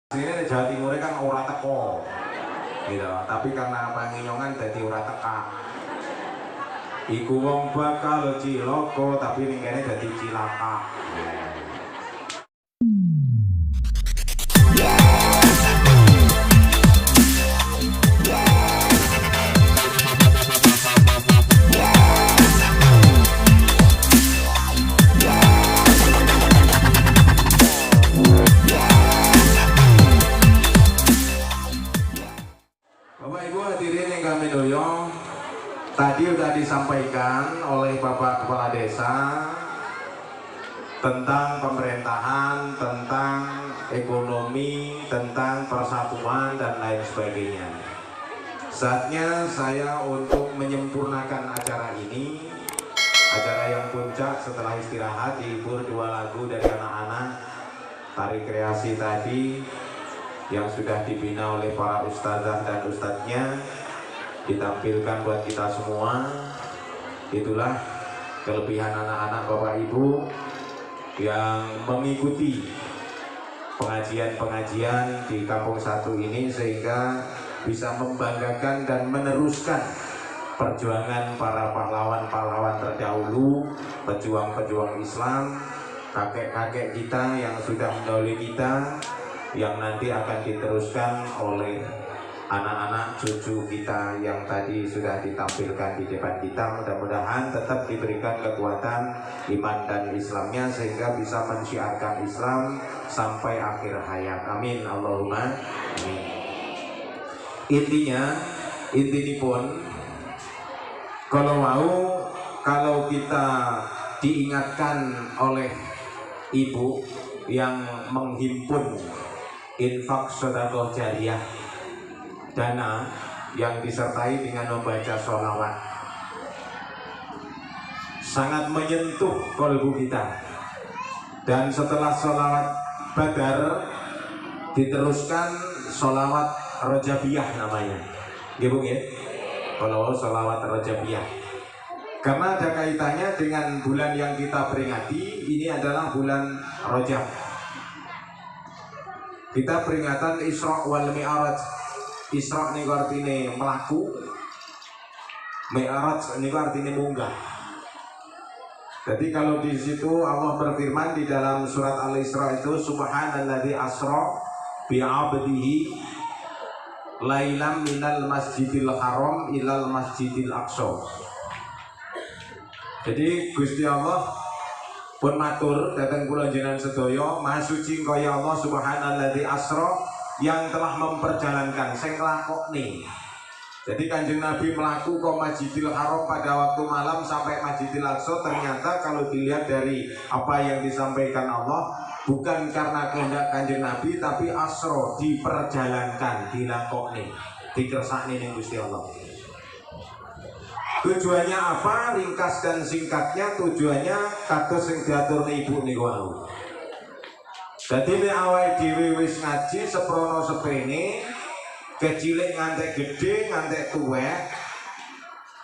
Sini di Jawa Timur kan ora teko gitu, tapi karena panginyongan jadi ora teka. Iku wong bakal ciloko tapi ning kene dadi cilaka. Tadi sudah disampaikan oleh Bapak Kepala Desa tentang pemerintahan, tentang ekonomi, tentang persatuan dan lain sebagainya. Saatnya saya untuk menyempurnakan acara ini, acara yang puncak setelah istirahat, dihibur 2 lagu dari anak-anak tari kreasi tadi yang sudah dibina oleh para ustazah dan ustadznya, ditampilkan buat kita semua. Itulah kelebihan anak-anak Bapak Ibu yang mengikuti pengajian-pengajian di Kampung Satu ini, sehingga bisa membanggakan dan meneruskan perjuangan para pahlawan-pahlawan terdahulu, pejuang-pejuang Islam, kakek-kakek kita yang sudah mendahului kita, yang nanti akan diteruskan oleh anak-anak cucu kita yang tadi sudah ditampilkan di depan kita. Mudah-mudahan tetap diberikan kekuatan iman dan Islamnya sehingga bisa mensyiarkan Islam sampai akhir hayat. Amin Allahumma amin. Intinya pun kalau kita diingatkan oleh ibu yang menghimpun infak sedekah jariyah, dana yang disertai dengan membaca sholawat, sangat menyentuh kolbu kita. Dan setelah sholawat badar diteruskan sholawat rojabiyah namanya, gitu ya. Kalau sholawat rojabiyah, karena ada kaitannya dengan bulan yang kita peringati. Ini adalah bulan Rajab. Kita peringatan Isra wal Mi'raj. Isra niku artine melaku, Mi'raj niku artine munggah. Jadi kalau di situ Allah berfirman di dalam surat Al-Isra itu, subhanalladzi asra bi 'abdihi lailam minal masjidil haram ilal masjidil aqsa. Jadi Gusti Allah pun matur datang kula jenengan sedaya, maha suci kaya Allah subhanalladzi asra, yang telah memperjalankan, sing nglakokne. Jadi Kanjeng Nabi melaku ke Masjidil Haram pada waktu malam sampai Masjidil Aqsa. Ternyata kalau dilihat dari apa yang disampaikan Allah, bukan karena kehendak Kanjeng Nabi, tapi asro, diperjalankan, dilakokne, dikersakne ning Gusti Allah. Tujuannya apa? Ringkas dan singkatnya, tujuannya kados sing diaturne ibu niku wau. Jadi nek awake dhewe wis ngaji seprono seprene, kecilik ngantek gede ngantek tuwek,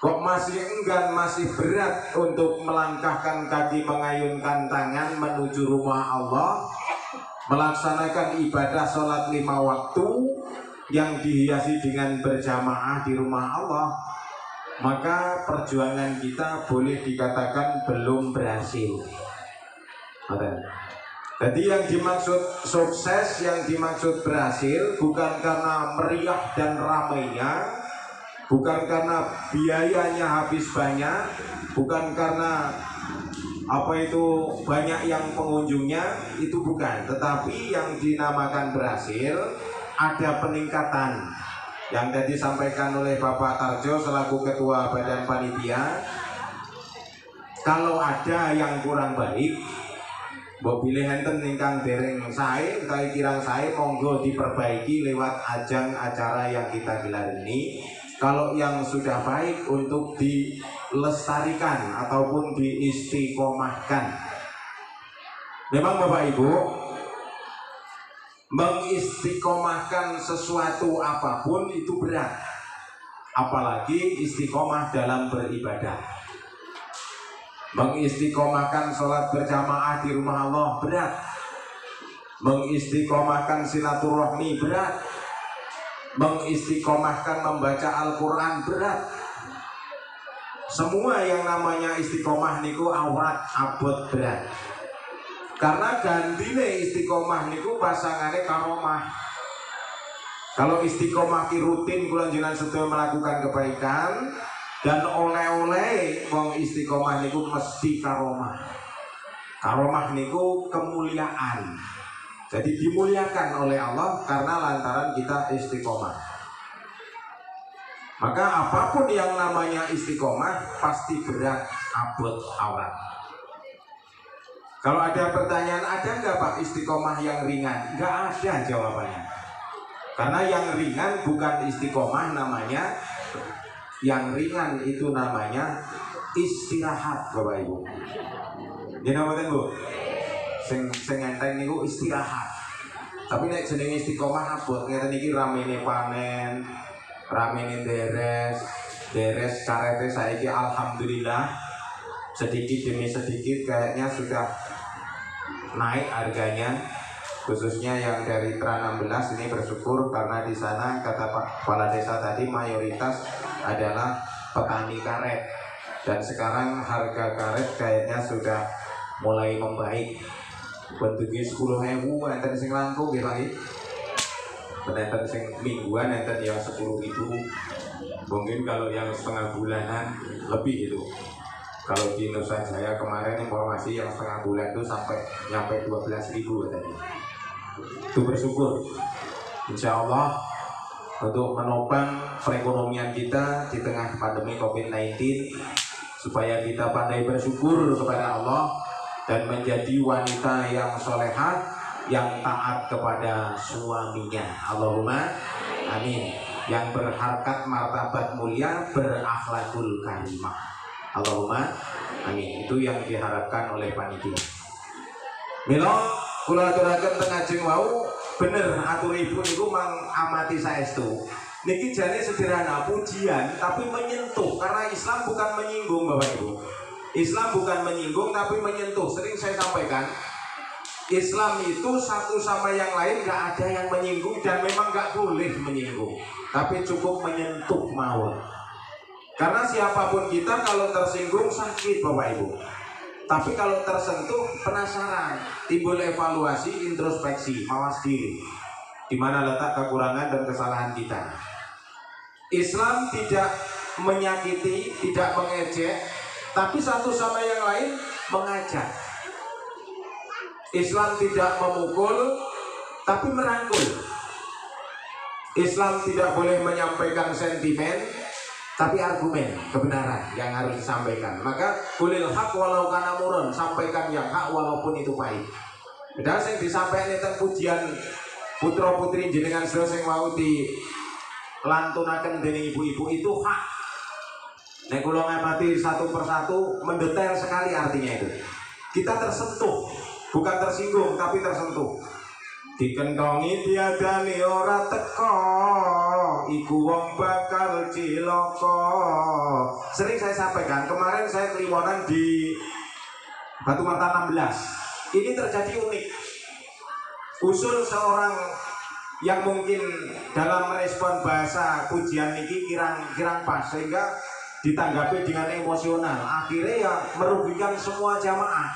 kok masih enggan, masih berat untuk melangkahkan kaki, mengayunkan tangan menuju rumah Allah, melaksanakan ibadah sholat 5 waktu yang dihiasi dengan berjamaah di rumah Allah, maka perjuangan kita boleh dikatakan belum berhasil. Jadi yang dimaksud sukses, yang dimaksud berhasil, bukan karena meriah dan ramainya, bukan karena biayanya habis banyak, bukan karena banyak yang pengunjungnya, itu bukan. Tetapi yang dinamakan berhasil, ada peningkatan yang tadi disampaikan oleh Bapak Tarjo selaku Ketua Badan Panitia. Kalau ada yang kurang baik, mbok pilih enten ingkang dereng sae utawi kirang sae, monggo diperbaiki lewat ajang acara yang kita gelar ini. Kalau yang sudah baik untuk dilestarikan ataupun diistiqomahkan. Memang Bapak Ibu, mengistiqomahkan sesuatu apapun itu berat, apalagi istiqomah dalam beribadah. Mengistiqomahkan sholat berjamaah di rumah Allah berat, mengistiqomahkan silaturahmi berat, mengistiqomahkan membaca Al-Quran berat. Semua yang namanya istiqomah niku awrat abot berat. Karena gandine istiqomah niku pasangane karomah. Kalau istiqomah ki rutin kula jenengan sedaya melakukan kebaikan dan oleh-oleh wong istiqomah niku mesti karomah. Karomah niku kemuliaan. Jadi dimuliakan oleh Allah karena lantaran kita istiqomah. Maka apapun yang namanya istiqomah pasti berat, abot, awrat. Kalau ada pertanyaan, ada nggak Pak istiqomah yang ringan? Nggak ada jawabannya. Karena yang ringan bukan istiqomah namanya. Yang ringan itu namanya istirahat, Bapak Ibu. Gimana betul Bu? Sing enteng niku istirahat. Tapi nek jenenge istiqomah abot ngeten iki ramene panen, ramene deres karete saiki alhamdulillah sedikit demi sedikit kayaknya sudah naik harganya, khususnya yang dari Tra 16 ini bersyukur karena di sana kata Pak Kepala Desa tadi mayoritas adalah petani karet dan sekarang harga karet kayaknya sudah mulai membaik. Bentuknya 10.000 enten sing langkung nggih Pak. Enten sing mingguan enten yang 10.000. Mungkin kalau yang setengah bulanan lebih itu. Kalau di Nusa Jaya kemarin informasi yang setengah bulan itu sampai nyampe 12.000 tadi. Itu bersyukur. Insya Allah untuk menopang perekonomian kita di tengah pandemi COVID-19 supaya kita pandai bersyukur kepada Allah dan menjadi wanita yang solehah, yang taat kepada suaminya. Allahumma amin. Yang berharkat martabat mulia, berakhlakul karimah. Allahumma amin. Itu yang diharapkan oleh panitia. Mila kula aturaken teng ajeng wau bener aturipun niku mang amati saestu. Niki jane sederhana pujian tapi menyentuh karena Islam bukan menyinggung Bapak Ibu. Islam bukan menyinggung tapi menyentuh. Sering saya sampaikan, Islam itu satu sama yang lain gak ada yang menyinggung dan memang gak boleh menyinggung. Tapi cukup menyentuh mawon. Karena siapapun kita kalau tersinggung sakit Bapak Ibu. Tapi kalau tersentuh penasaran, timbul evaluasi, introspeksi, mawas diri. Di mana letak kekurangan dan kesalahan kita. Islam tidak menyakiti, tidak mengejek, tapi satu sama yang lain mengajak. Islam tidak memukul, tapi merangkul. Islam tidak boleh menyampaikan sentimen, tapi argumen, kebenaran yang harus disampaikan. Maka kulil haq walau kana murun, sampaikan yang hak walaupun itu pahit. Padahal yang disampaikan itu pujian putra putri jenengan sedaya sing mau di lantunaken dening ibu-ibu itu hak. Nek kula ngamati satu persatu mendetail sekali artinya itu. Kita tersentuh, bukan tersinggung tapi tersentuh. Dikentongi diadani ora teko, iku wong bakal cilaka. Sering saya sampaikan, kemarin saya kliwonan di Batu Mata 16. Ini terjadi unik. Usul seorang yang mungkin dalam merespon bahasa pujian ini kirang pas sehingga ditanggapi dengan emosional, akhirnya ya merugikan semua jamaah.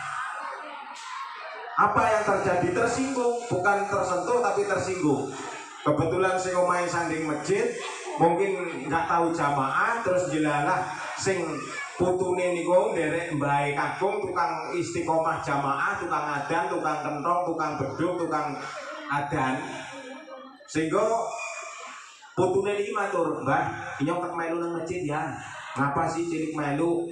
Apa yang terjadi? Tersinggung, bukan tersentuh tapi tersinggung. Kebetulan sing omahe sanding masjid, mungkin nggak tahu jamaah, terus jelalah sing putune niku nderek mbae kakung, tukang istiqomah jamaah, tukang adan, tukang kentong, tukang beduk, tukang adan. Sehingga putune niki matur, "Mbah, inyong tak melu nang masjid ya." Ngapa sih cilik melu?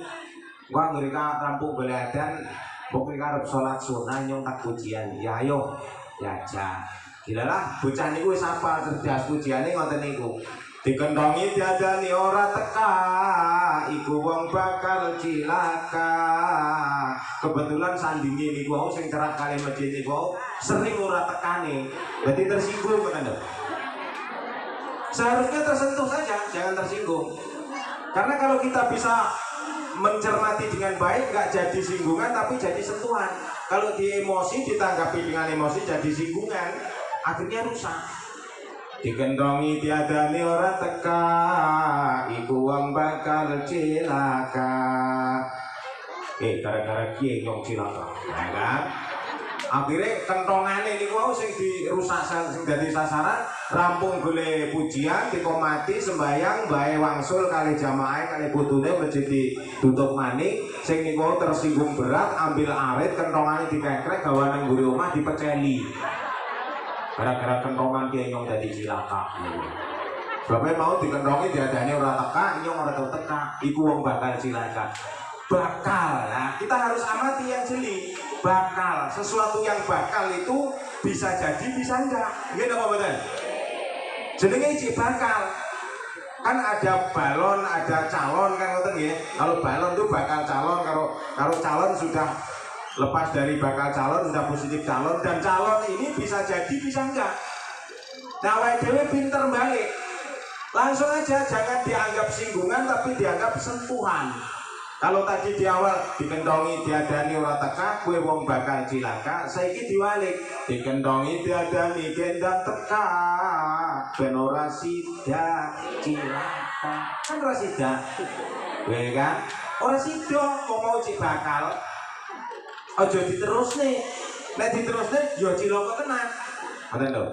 Wah mereka rampung beladan, pokoknya harus sholat sunnah nyong tak pujian. Ya ayo, ya aja. Gila lah, bocah niku wis apa cerdas pujiane ngoten niku. Dikentongi diadani ora teka, iku wong bakal cilaka. Kebetulan sandinge niku wau sing cerak kali masjid niku sering ora tekane. Berarti tersinggung kan Anda? Seharusnya tersentuh saja, jangan tersinggung. Karena kalau kita bisa mencermati dengan baik, nggak jadi singgungan tapi jadi sentuhan. Kalau di emosi ditanggapi dengan emosi jadi singgungan, akhirnya rusak. Digendongi tiadane ora teka, iku wong bakal cilaka. Gara-gara kiye nyong cilaka, ya kan? Akhirnya kentongane niku wau sing dirusak sing dadi sasaran, rampung golek pujian, dikomati sembayang, bae wangsul kali jamaah kali putune mesti ditutup maning, sing niku tersinggung berat, ambil arit kentongane dikekrek gawe nang mburi omah dipeceli. Gara-gara kentongan kiye nyong dadi cilaka. Sebabnya mau dikentongi diadani ora teka, nyong ora tau teka, iku wong bakal cilaka. Bakal, nah kita harus amati yang jeli. Bakal, sesuatu yang bakal itu bisa jadi bisa enggak. Nggih napa mboten? Jenenge iki bakal. Kan ada balon, ada calon kan ngoten nggih. Kalau balon itu bakal calon, kalau calon sudah lepas dari bakal calon sudah positif calon, dan calon ini bisa jadi bisa enggak. Nah, awake dhewe pinter balik. Langsung aja, jangan dianggap singgungan tapi dianggap sentuhan. Kalau tadi di awal dikentongi diadani ora teka, kue wong bakal cilaka, saiki diwalik dikentongi diadani gendang teka, ben ora sida cilaka. Kan ora sida. Kowe kan ora sida kok mau cik bakal. Aja diterusne. Nek diterusne ya cilaka tenan. Ngoten lho.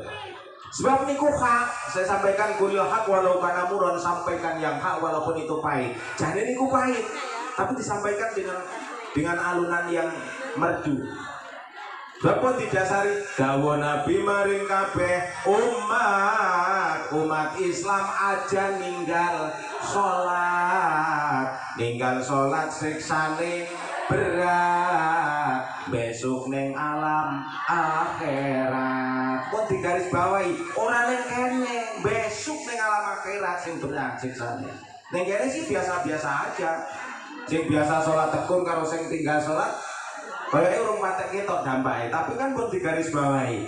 Sebab niku hak, saya sampaikan kulil hak walau kana muron, sampaikan yang hak walaupun itu pahit. Jane niku pahit, tapi disampaikan dengan alunan yang merdu. Sebab didasari dawuh Nabi maring kabeh umat Islam aja ninggal salat siksane berat besok neng alam akhirat. Pun digaris bawahi ora neng kene, besok neng alam akhirat sing berat siksane. Neng kene sih biasa-biasa aja. Sing biasa sholat tekun karo sing tinggal sholat kayaknya urung patek ketok dampake, tapi kan pun digaris bawahi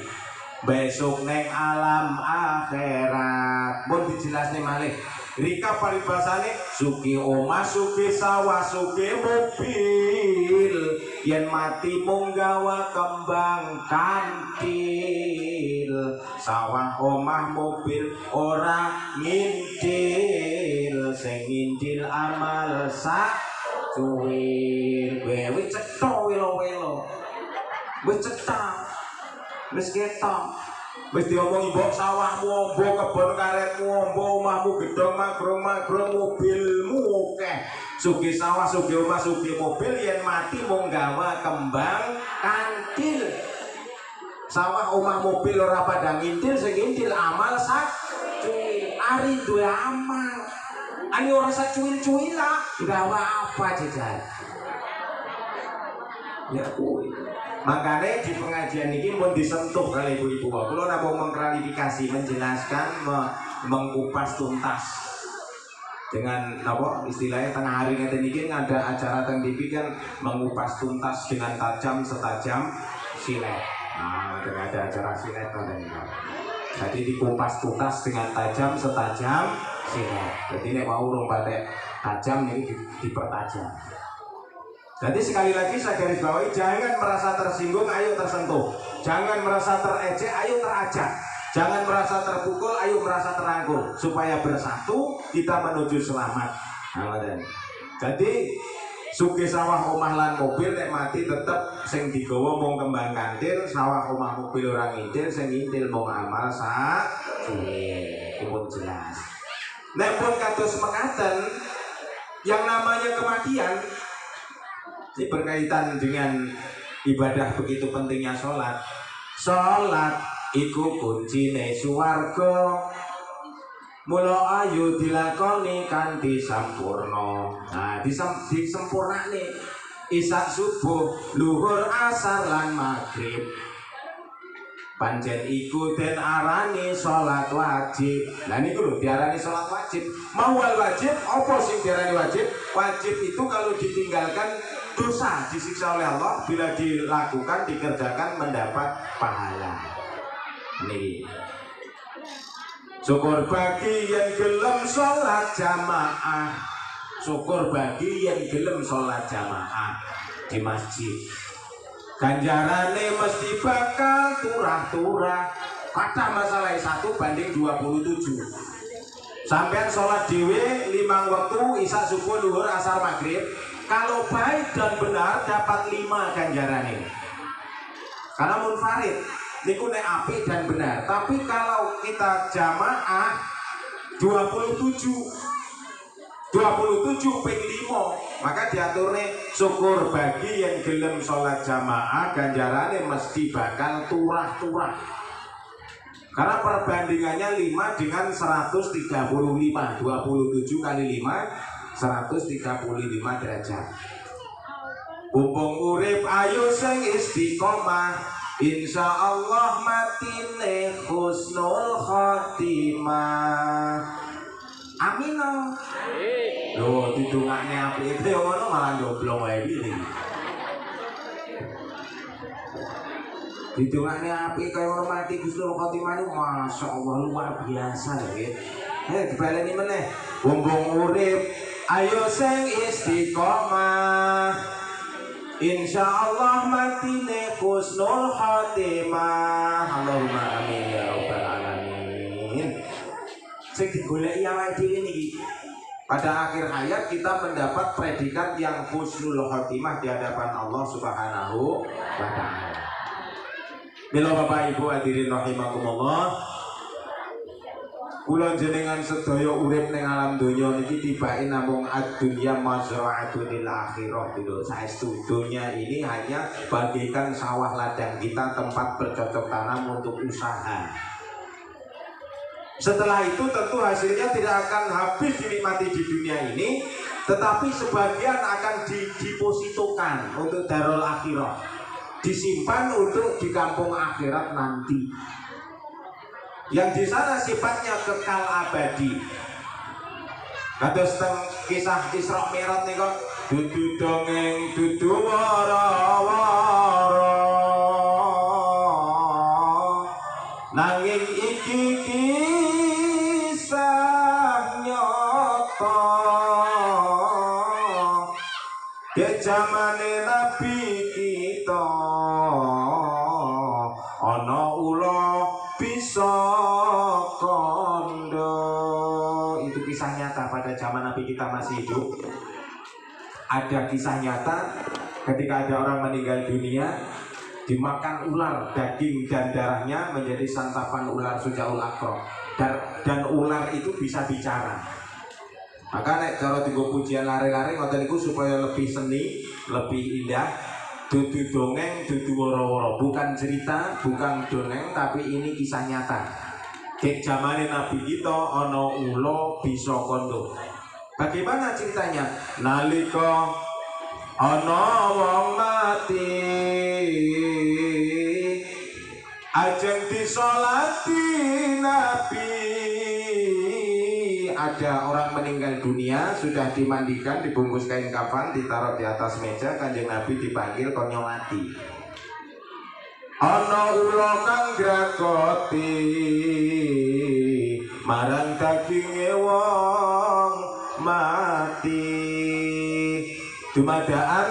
besok neng alam akhirat. Pun dijelasne malih rika paribasane suki omah suki sawah suki mobil, yen mati mung gawa kembang kantil. Sawah omah mobil ora ngintil, sing ngintil amal sak cuwir. Wis cetha welo-welo, wis cetha, wis ketok, wis diomongi mbok sawahmu, mbok kebon karetmu, mbok omahmu gedhong magrong-magrong, mobilmu akeh. Sugih sawah, sugih omah, sugih mobil, yen mati mung gawa kembang kantil. Sawah omah mobil ora padha ngintil, sing ngintil amal sak cuwil. Ari duwe amal, ani ora sak cuwil-cuwil lah, gawa apa jajan. Ya kuwi. Makanya di pengajian ini mau disentuh kali ibu-ibu. Kalau mau mengklarifikasi, menjelaskan, mengupas tuntas dengan apa istilahnya tengah hari ngeten iki ada acara teng TV kan mengupas tuntas dengan tajam setajam silet. Nah, ada acara silet kan. Jadi dikupas tuntas dengan tajam setajam silet. Jadi nek mau urung patek tajam ini dipertajam. Jadi sekali lagi saya garis bawahi, jangan merasa tersinggung, ayo tersentuh. Jangan merasa terejek, ayo terajak. Jangan merasa terpukul, ayo merasa terangkul. Supaya bersatu kita menuju selamat. Jadi sugih sawah omah lan mobil nek mati tetep sing digawa mung kembang kantil, sawah omah mobil orang ngintil, sing ngintil mung amal sak cuwil. Pun jelas. Nek pun kados mekaten, yang namanya kematian ini berkaitan dengan ibadah begitu pentingnya sholat. Sholat iku kuncine swarga, mula ayu dilakoni kanthi sampurna. Nah, disempurnane isak subuh, luhur, asar lan maghrib. Pancen iku den arani sholat wajib. Nah niku lho diarani sholat wajib. Mawal wajib, apa sing diarani wajib? Wajib itu kalau ditinggalkan dosa, disiksa oleh Allah. Bila dilakukan, dikerjakan, mendapat pahala. Nih, syukur bagi yang gelem sholat jamaah. Syukur bagi yang gelem sholat jamaah di masjid. ganjarane mesti bakal turah-turah. Kata masalah 1:27. Sampean sholat dhewe 5 waktu isya subuh zuhur asar maghrib, kalau baik dan benar dapat 5 ganjarane. Karena munfarid niku nek apik dan benar. Tapi kalau kita jamaah 27 ping 5, maka diaturne syukur bagi yang gelem sholat jamaah ganjarane mesti bakal turah-turah. Karena perbandingannya 5 dengan 135, 27 kali 5 135 derajat. Mumpung urip ayo sing istiqomah, insyaallah matine husnul khotimah. Amin. Loh, didongakne apik itu ngono malah njoblong wae iki. Didongakne apik kaya ngono mati husnul khotimah niku masyaallah luar biasa lho, nggih. Dibaleni meneh. Mumpung urip ayo sing istiqomah, insyaallah matine husnul khotimah. Allahumma amin ya rabbal alamin. Sing digoleki awake dhewe niki pada akhir hayat kita mendapat predikat yang husnul khotimah di hadapan Allah Subhanahu wa taala. Mila Bapak Ibu hadirin rahimakumullah, kula jenengan sedaya urip ning alam donya niki tibake namung ad-dunya mazra'atun lil akhirah gitu. Saestu dunya ini hanya bagikan sawah ladang kita, tempat bercocok tanam untuk usaha. Setelah itu tentu hasilnya tidak akan habis dinikmati di dunia ini, tetapi sebagian akan didepositokan untuk darul akhirah, disimpan untuk di kampung akhirat nanti, yang di sana sifatnya kekal abadi. Kados teng kisah Isra Mi'raj niku, dudu dongeng dudu wara-wara, nanging iki kisah nyata. Ke zamane Nabi kita ana ula bisa kondo. Itu kisah nyata pada zaman Nabi kita masih hidup. Ada kisah nyata ketika ada orang meninggal dunia, dimakan ular, daging dan darahnya menjadi santapan ular Sujaul Aqrab. Dan ular itu bisa bicara. Maka nek cara dienggo pujian lare-lare ngoten niku supaya lebih seni, lebih indah. Dudu dongeng, dudu woro-woro, bukan cerita, bukan dongeng, tapi ini kisah nyata. Dek zamane Nabi kita ana ula bisa kondo. Bagaimana ceritanya? Nalika ana wong mati ajeng disolati Nabi, ada orang meninggal dunia, sudah dimandikan, dibungkus kain kafan, ditaruh di atas meja, Kanjeng Nabi dipanggil konyolati. Ana ula kang grakoti marang daginge wong mati. Dumadaan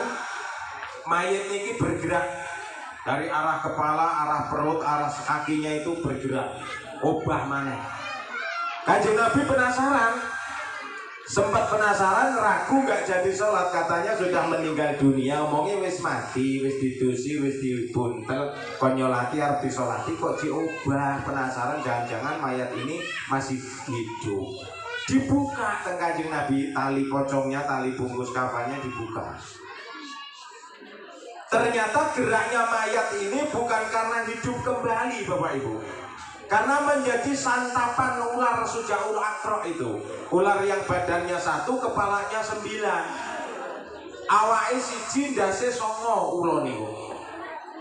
mayit ini bergerak dari arah kepala, arah perut, arah kakinya itu bergerak, obah maneh. Kanjeng Nabi penasaran, sempat penasaran, ragu nggak jadi sholat, katanya sudah meninggal dunia, omongnya wis mati, wis didusi, wis dibuntel, konyolati harus disolati kok diubah. Penasaran, jangan-jangan mayat ini masih hidup. Dibuka teng Kanjeng Nabi, tali pocongnya, tali bungkus kafannya dibuka. Ternyata geraknya mayat ini bukan karena hidup kembali, Bapak Ibu, karena menjadi santapan ular Sujaul Aqrab itu. Ular yang badannya 1, kepalanya 9. Awake siji, ndase 9 ulo niku.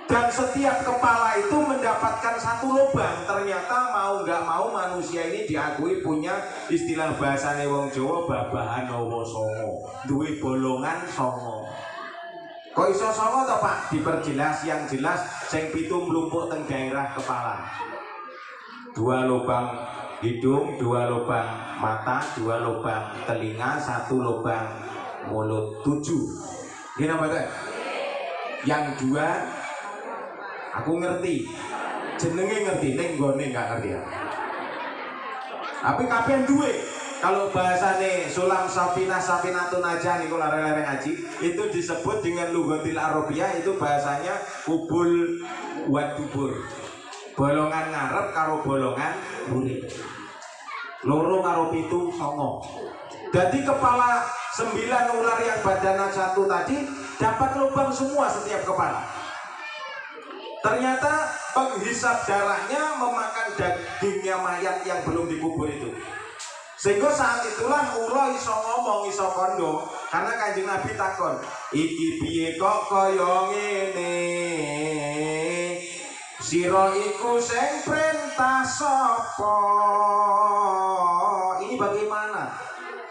Dan setiap kepala itu mendapatkan 1 lubang. Ternyata mau nggak mau manusia ini diakui punya istilah bahasane wong Jawa, babahan hawa songo, duwe bolongan 9. Kok iso 9 to, Pak? Diperjelas yang jelas, sing 7 mlumpuk teng daerah kepala. 2 lubang hidung, 2 lubang mata, 2 lubang telinga, 1 lubang mulut, 7. Ini apa itu? Yang 2 Aku ngerti. Jenenge ngerti, ning nggone gak ngerti ya. Tapi kabeh duwe. Kalau bahasane Sulam Safinah Safinatun Najah niku lare-lare ngaji, itu disebut dengan lughatil Arabiyah, itu bahasanya kubul wa dubur. Bolongan ngarep karo bolongan mburi. Loro karo pitu songo. Jadi kepala 9 ular yang badannya satu tadi dapat lubang semua setiap kepala. Ternyata penghisap darahnya memakan dagingnya mayat yang belum dikubur itu. Sehingga saat itulah ula iso ngomong iso kondo, karena Kanjeng Nabi takon, iki piye kok kaya ngene? Sira iku sing perintah sapa? Ini bagaimana?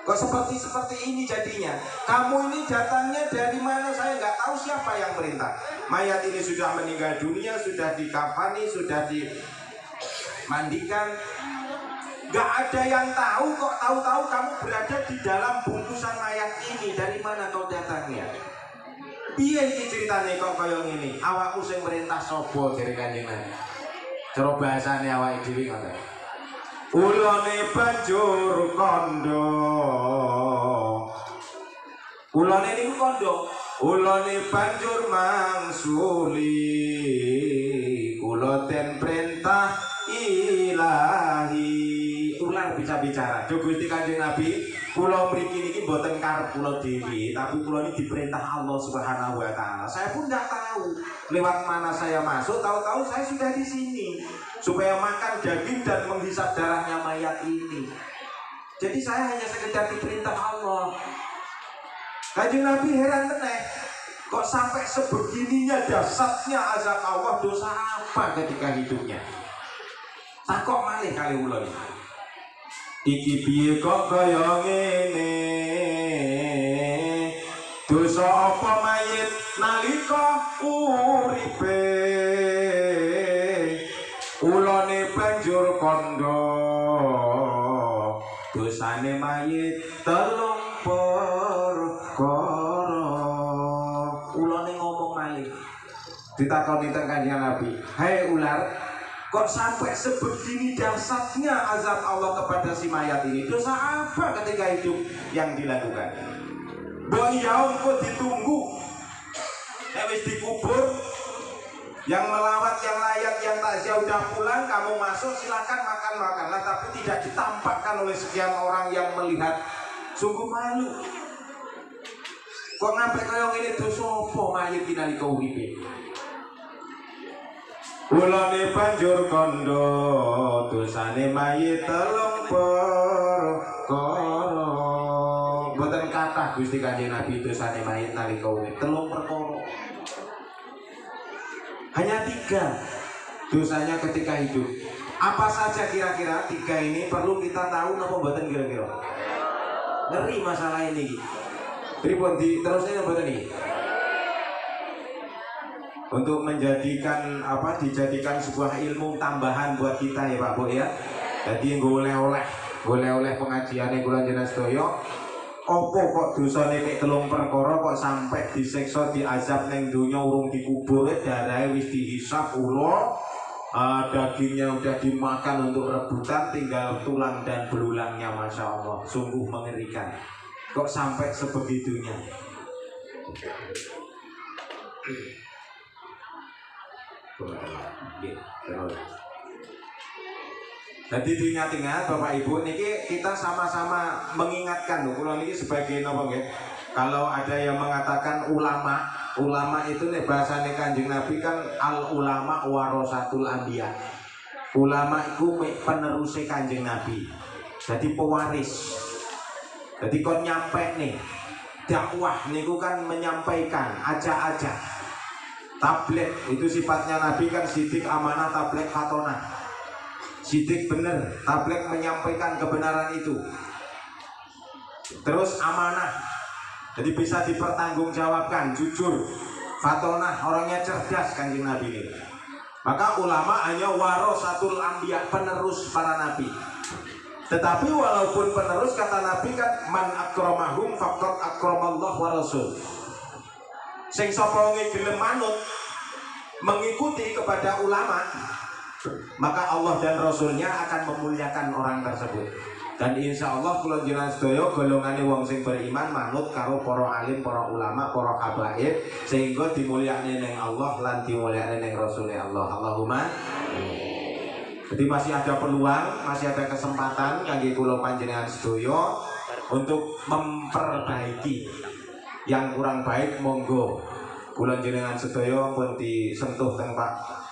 Kok seperti ini jadinya? Kamu ini datangnya dari mana? Saya nggak tahu siapa yang perintah. Mayat ini sudah meninggal dunia, sudah dikafani, sudah dimandikan. Gak ada yang tahu, kok tahu-tahu kamu berada di dalam bungkusan mayat ini. Dari mana kau datangnya? Piye iki ceritane kok kaya ngene? Awakmu sing perintah sapa jare Kanjeng Nabi? Cara bahasane awake dhewe ngoten. Ulane banjur kandha. Ulane niku kandha. Ulane banjur mangsuli. Kula den perintah ilahi. Ular bisa bicara. Gusti Kanjeng Nabi, kula mriki niki mboten karep kula dhewe, tapi kula ini diperintah Allah Subhanahu wa taala. Saya pun enggak tahu lewat mana saya masuk, tahu-tahu saya sudah di sini supaya makan daging dan menghisap darahnya mayat ini. Jadi saya hanya sekedar diperintah Allah. Kanjeng Nabi heran teneh, kok sampai sebegininya dahsyatnya azab Allah, dosa apa ketika hidupnya? Takok malih kali ulun. Iki piye kok kaya ngene? Dosa apa mayit nalika uripe? Ulane banjur kandha. Dosane mayit 3 perkara. Ulane ngomong malih. Ditakoni teng Kanjeng Nabi, "Hai ular, kok sampai sebegini dahsyatnya azab Allah kepada si mayat ini? Dosa apa ketika hidup yang dilakukan?" Mbok yaum kok ditunggu. Wis dikubur, yang melawat, yang layak, yang takziah udah pulang, kamu masuk silakan makan-makanlah, tapi tidak ditampakkan oleh sekian orang yang melihat. Sungguh malu. Kok ngapain kaya ngene dosa apa mayit iki nalika uripe? Ulane banjur kandha, dosane mayit 3 perkara. Mboten kathah Gusti Kanjeng Nabi dosane mayit nalika urip, 3 perkara. Hanya 3 dosanya ketika hidup. Apa saja kira-kira 3 ini perlu kita tahu napa mboten kira-kira? Ngeri masalah ini. Pripun diterusne mboten iki? Untuk dijadikan sebuah ilmu tambahan buat kita ya Pak Bu ya. Jadi oleh-oleh pengajiane kula jenengan sedaya. Apa kok dosane nek 3 perkara kok sampai disiksa diazab ning donya urung dikubur, darahe wis dihisap ula, dagingnya udah dimakan untuk rebutan, tinggal tulang dan belulangnya. Masya Allah, sungguh mengerikan. Kok sampai sebegitunya? Jadi diingat-ingat Bapak Ibu, niki kita sama-sama mengingatkan loh. Kula niki sebagai napa nggih? Kalau ada yang mengatakan ulama itu nih bahasane Kanjeng Nabi kan al ulama warasatul anbiya. Ulama itu penerus Kanjeng Nabi. Jadi pewaris. Jadi kon nyampe nih dakwah niku kan menyampaikan, ajak-ajak. Tabligh itu sifatnya Nabi kan sidik, amanah, tabligh, fatonah. Sidik benar, tabligh menyampaikan kebenaran itu. Terus amanah, jadi bisa dipertanggungjawabkan, jujur. Fatonah, orangnya cerdas Kanjeng Nabi ini. Maka ulama hanya warasatul anbiya, penerus para nabi. Tetapi walaupun penerus, kata Nabi kan man akramahum faqad akramallahu wa rasul. Sing sapa wong gelem manut mengikuti kepada ulama, maka Allah dan Rasulnya akan memuliakan orang tersebut. Dan insya Allah kula jenengan sedaya golongane wong sing beriman manut karo para alim, para ulama, para habaib sehingga dimulyakne ning Allah lan dimulyakne ning Rasulnya Allah. Allahumma. Jadi masih ada peluang, masih ada kesempatan kangge kula panjenengan sedaya untuk memperbaiki yang kurang baik. Monggo kula jenengan sedaya pun disentuh teng Pak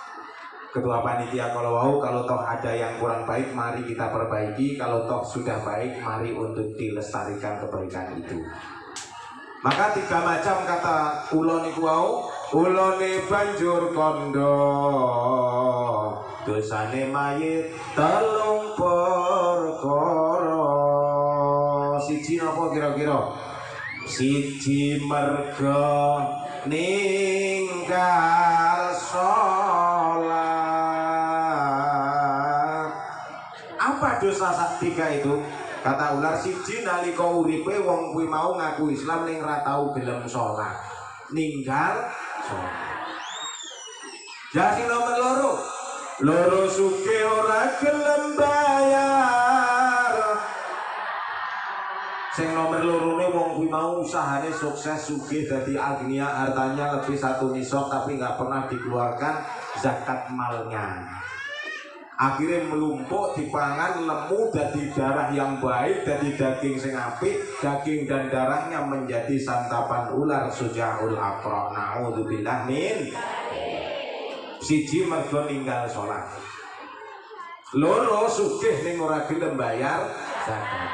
Ketua Panitia kalau toh ada yang kurang baik mari kita perbaiki, kalau toh sudah baik mari untuk dilestarikan kebaikan itu. Maka 3 macam kata kula niku wau, ulone banjur kondo dosane mayit 3 perkara. Siji napa kira-kira? Siji merga ninggal sholat. Apa dosa sak 3 itu? Kata ular, siji nalika uripe wong kuwi mau ngaku Islam ning ra tau gelem sholat, ninggal sholat. Jadi nomor loro sugih ora gelem bayar. Sing nomor lorone wong kuwi mau usahane sukses sugih dadi agnia, hartanya lebih 1 nisab tapi nggak pernah dikeluarkan zakat malnya. Akhirnya melumpuk, dipangan, lemu, jadi darah yang baik, jadi daging sing apik, daging dan darahnya menjadi santapan ular sujaul aqra. Naudzubillah min. Siji mergo ninggal sholat, loro sugih ning ora gelem bayar zakat,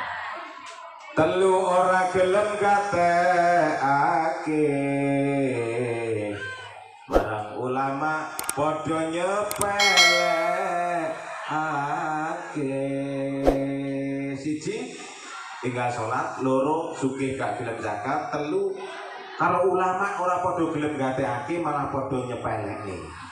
3 ora gelem gatekake marang ulama padha nyepelekake. Siji tinggal sholat, loro sugih gak gelem zakat, 3 karo ulama ora padha gelem gatekake malah padha nyepelekne.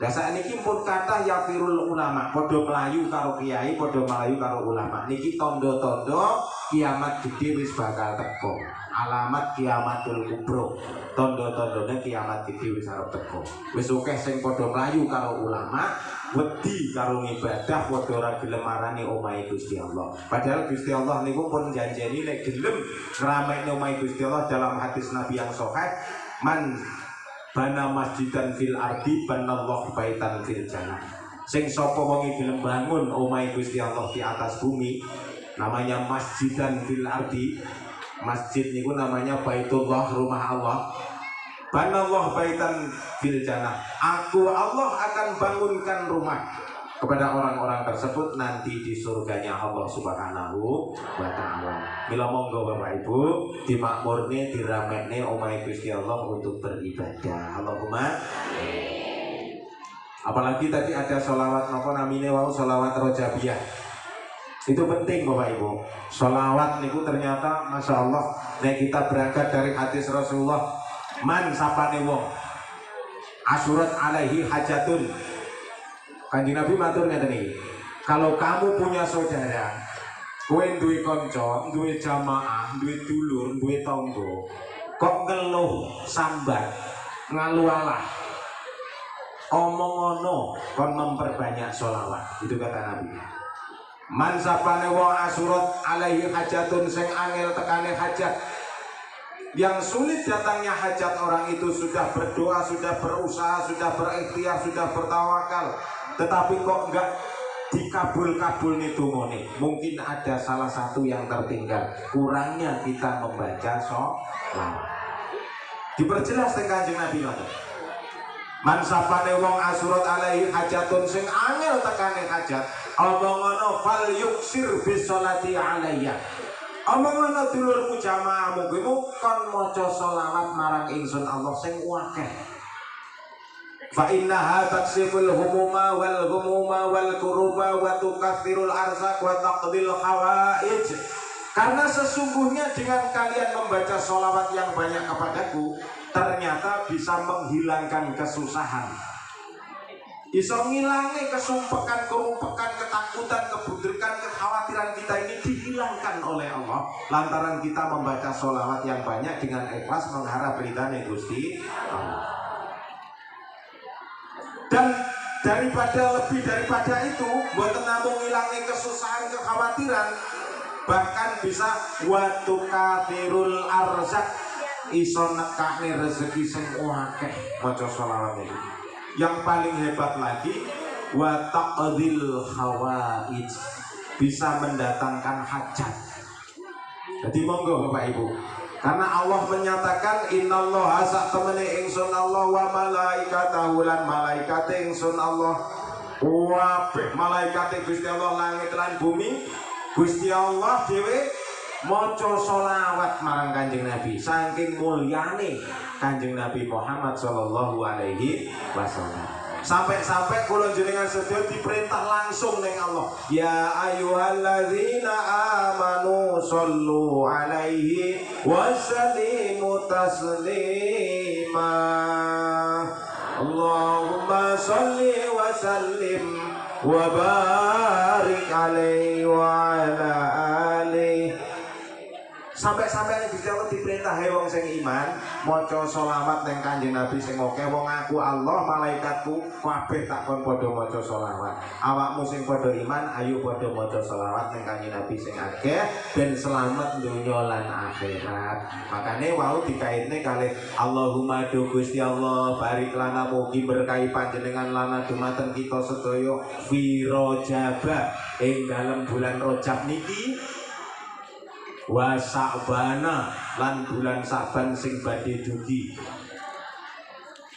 Lah sakniki pun kata yafirul ulama, padha melayu karo kiai, padha melayu karo ulama. Niki tondo-tondo kiamat gede wis bakal teko. Alamat kiamatul kubro. Tondo-tondone kiamat gede wis arep teko. Wis akeh sing padha melayu karo ulama, wedi karo ibadah, padha ora gelem marani omahe Gusti Allah. Padahal Gusti Allah niku pun janjeni nek gelem ngramekne omahe Gusti Allah dalam hadis Nabi yang sahih, man bana masjidan fil ardi banallahu baitan fil jannah. Sing sapa wong gelem bangun omahe Gusti Allah di atas bumi, namanya masjidan fil ardi. Masjid niku namanya Baitullah, rumah Allah. Banallahu baitan fil jannah. Aku Allah akan bangunkan rumah kepada orang-orang tersebut nanti di surganya Allah Subhanahu wa ta'ala. Mila monggo Bapak Ibu dimakmurne diramekne omahe Gusti Allah untuk beribadah. Allahumma. Apalagi tadi ada sholawat napa namine wau, sholawat rojabiyah. Itu penting Bapak Ibu. Sholawat niku ternyata Masya Allah, nek kita berangkat dari hadis Rasulullah, man sapane wong asyurat alaihi hajatun. Kanjeng Nabi matur ngeten iki, kalau kamu punya saudara, kowe duwe kanca, duwe jamaah, duwe dulur, duwe tangga, kok ngeluh, sambat, ngalualah, omong ngono, kon memperbanyak sholawat. Itu kata Nabi. Man sapane wong asyurat alaihi hajatun, sing angel tekane hajat, yang sulit datangnya hajat orang itu sudah berdoa, sudah berusaha, sudah berikhtiar, sudah bertawakal, tetapi kok enggak dikabul-kabul nih tungone. Mungkin ada salah satu yang tertinggal, kurangnya kita membaca sholawat. Diperjelas dengan Kanjeng Nabi ngoten. Man sapane wong asyurat alaihi hajatun, sing angel tekane hajat, omongono fal yuksir bisolati alayya. Omongono dulurmu jamaahmu kuwi kon maca sholawat marang ingsun Allah sing akeh. Fa innaha taksiful humuma wal ghumuma wal kuruba wa tukathirul arzak wa taqdil hawaij. Karena sesungguhnya dengan kalian membaca sholawat yang banyak kepadaku, ternyata bisa menghilangkan kesusahan, bisa ngilangi kesumpekan, kerumpekan, ketakutan, kebudrikan, kekhawatiran kita ini dihilangkan oleh Allah lantaran kita membaca sholawat yang banyak dengan ikhlas mengharap ridhanya Gusti Allah. Dan lebih daripada itu, mboten namung ngilangi kesusahan, kekhawatiran, bahkan bisa watukatirul arzak, iso nekakne rezeki sing akeh maca sholawat ini. Yang paling hebat lagi, wa taqdil hawaij, bisa mendatangkan hajat. Jadi monggo Bapak Ibu, karena Allah menyatakan innallaha sak temene ingsun Allah wa malaikatahu lan malaikate ingsun Allah, kabeh malaikate Gusti Allah langit lan bumi, Gusti Allah dhewe maca sholawat marang Kanjeng Nabi. Saking mulyane Kanjeng Nabi Muhammad sallallahu alaihi wasallam. Sampai-sampai kula jenengan sedaya diperintah langsung ning Allah. Ya ayyuhalladzina amanu shollu alaihi wasallimu taslima. Allahumma sholli wa sallim wa barik alaihi wa ala alihi. Sampai-sampai Gusti Allah diperintah wong sing iman maca sholawat ning Kanjeng Nabi sing akeh. Wong aku Allah, malaikatku kabeh tak kon padha maca sholawat. Awakmu sing padha iman ayo padha maca sholawat ning Kanjeng Nabi sing akeh ben selamat donya lan akhirat. Makane wau dikaitne kalih Allahumma do Gusti Allah barik lana mugi berkahi panjenengan lana dumateng kita sedaya fi Rajab ing dalem bulan Rajab niki, wa Sa'bana lan bulan Sa'ban sing badhe dugi,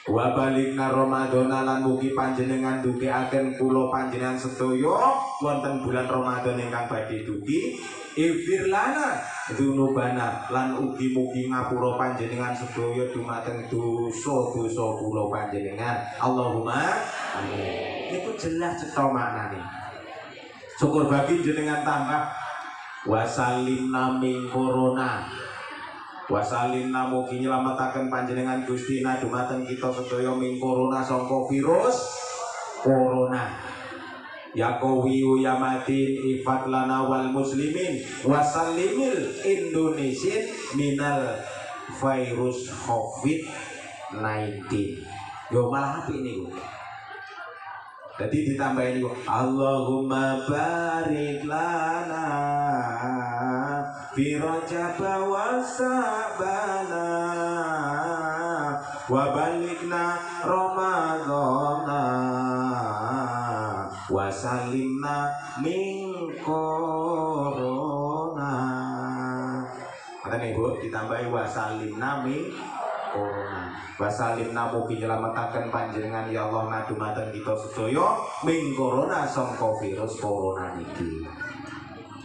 wa balikna Ramadhana lan mugi panjenengan dugiaken kula panjenengan sedaya wonten bulan Ramadan ingkang badhe dugi, ighfir lana dzunubana lan ugi mugi ngapura panjenengan sedaya dumateng dosa-dosa kula panjenengan. Allahumma amin. Niku jelas cetha maknane. Syukur bagi jenengan tambah wasalimna min corona, wasalimna mugi nyelametaken panjenengan Gusti na dumateng kita sedaya min corona sangka virus corona. Ya qawiyu ya matin ifat lana wal muslimin wasalimil Indonesian minal virus COVID-19. Yo malah apik niku. Jadi ditambah ini, Allahumma barik lana fi Rajab wa Sa'bana wa balikna Ramadhana wa salimna min corona. Kata nih Bu, ditambahi wa salimna min corona. Wasalimna mugi nyelametaken panjenengan ya Allah nadumateng kita sedaya ming corona sangka virus corona niki.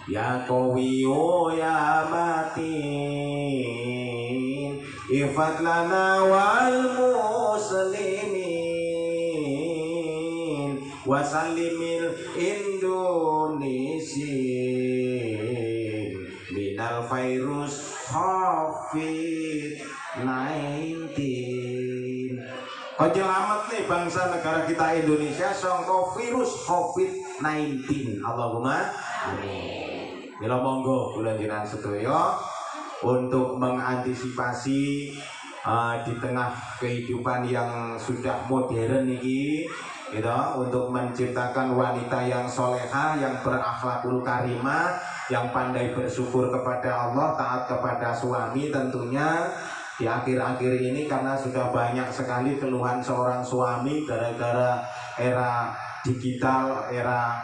Ya qawiyu ya matin ifat lana wal muslimin wasallimil Indonesia minal virus COVID-19. Penyelamat nih bangsa negara kita Indonesia sangka virus COVID-19. Allahumma amin. Mila monggo kula jenengan sedaya untuk mengantisipasi di tengah kehidupan yang sudah modern niki, gitu, untuk menciptakan wanita yang soleha, yang berakhlakul karimah, yang pandai bersyukur kepada Allah, taat kepada suami tentunya. Di akhir-akhir ini karena sudah banyak sekali keluhan seorang suami gara-gara era digital, era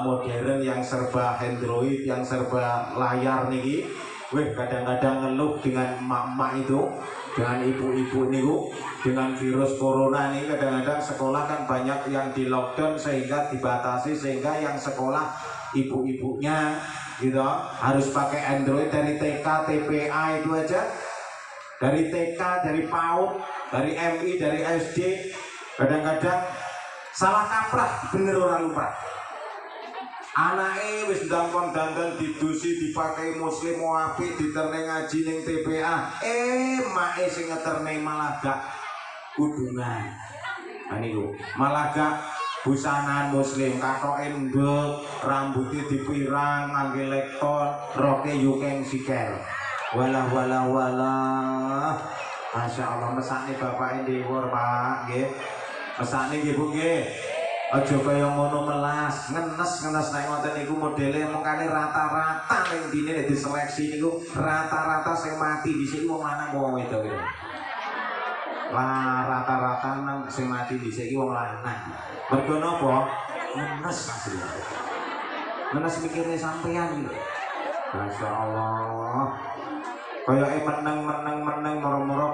modern yang serba Android, yang serba layar niki. Kadang-kadang ngeluh dengan emak-emak itu, dengan ibu-ibu niku, dengan virus corona nih. Kadang-kadang sekolah kan banyak yang di lockdown sehingga dibatasi, sehingga yang sekolah ibu-ibunya gitu harus pakai Android dari TK, TPA itu aja. Dari TK, dari PAUD, dari MI, dari SD, kadang-kadang salah kaprah, bener orang lupa. Anake wis ndangkon dandan didusi dipakai muslim apik diterne ngaji ning TPA, make sing ngeterne malah gak kudungan. Niku malah gak busanaan muslim, katoke ndek, rambutnya dipirang ngangge lekton, roke yukeng sikel. Walah. Masya Allah, mesane bapak ini Pak, nggih. Mesane nggih Bu nggih. Aja kaya ngono melas, ngenes nek ngoten niku modele mengkane rata-rata ning dine nek diseleksi niku rata-rata sing mati dhisik wong lanang wong wedok iki. Lah rata-rata nang sing mati dhisik wong lanang. Mergo napa? Ngenes asli. Ngenes mikire sampean iki. Masya Allah. Kayake meneng moro-moro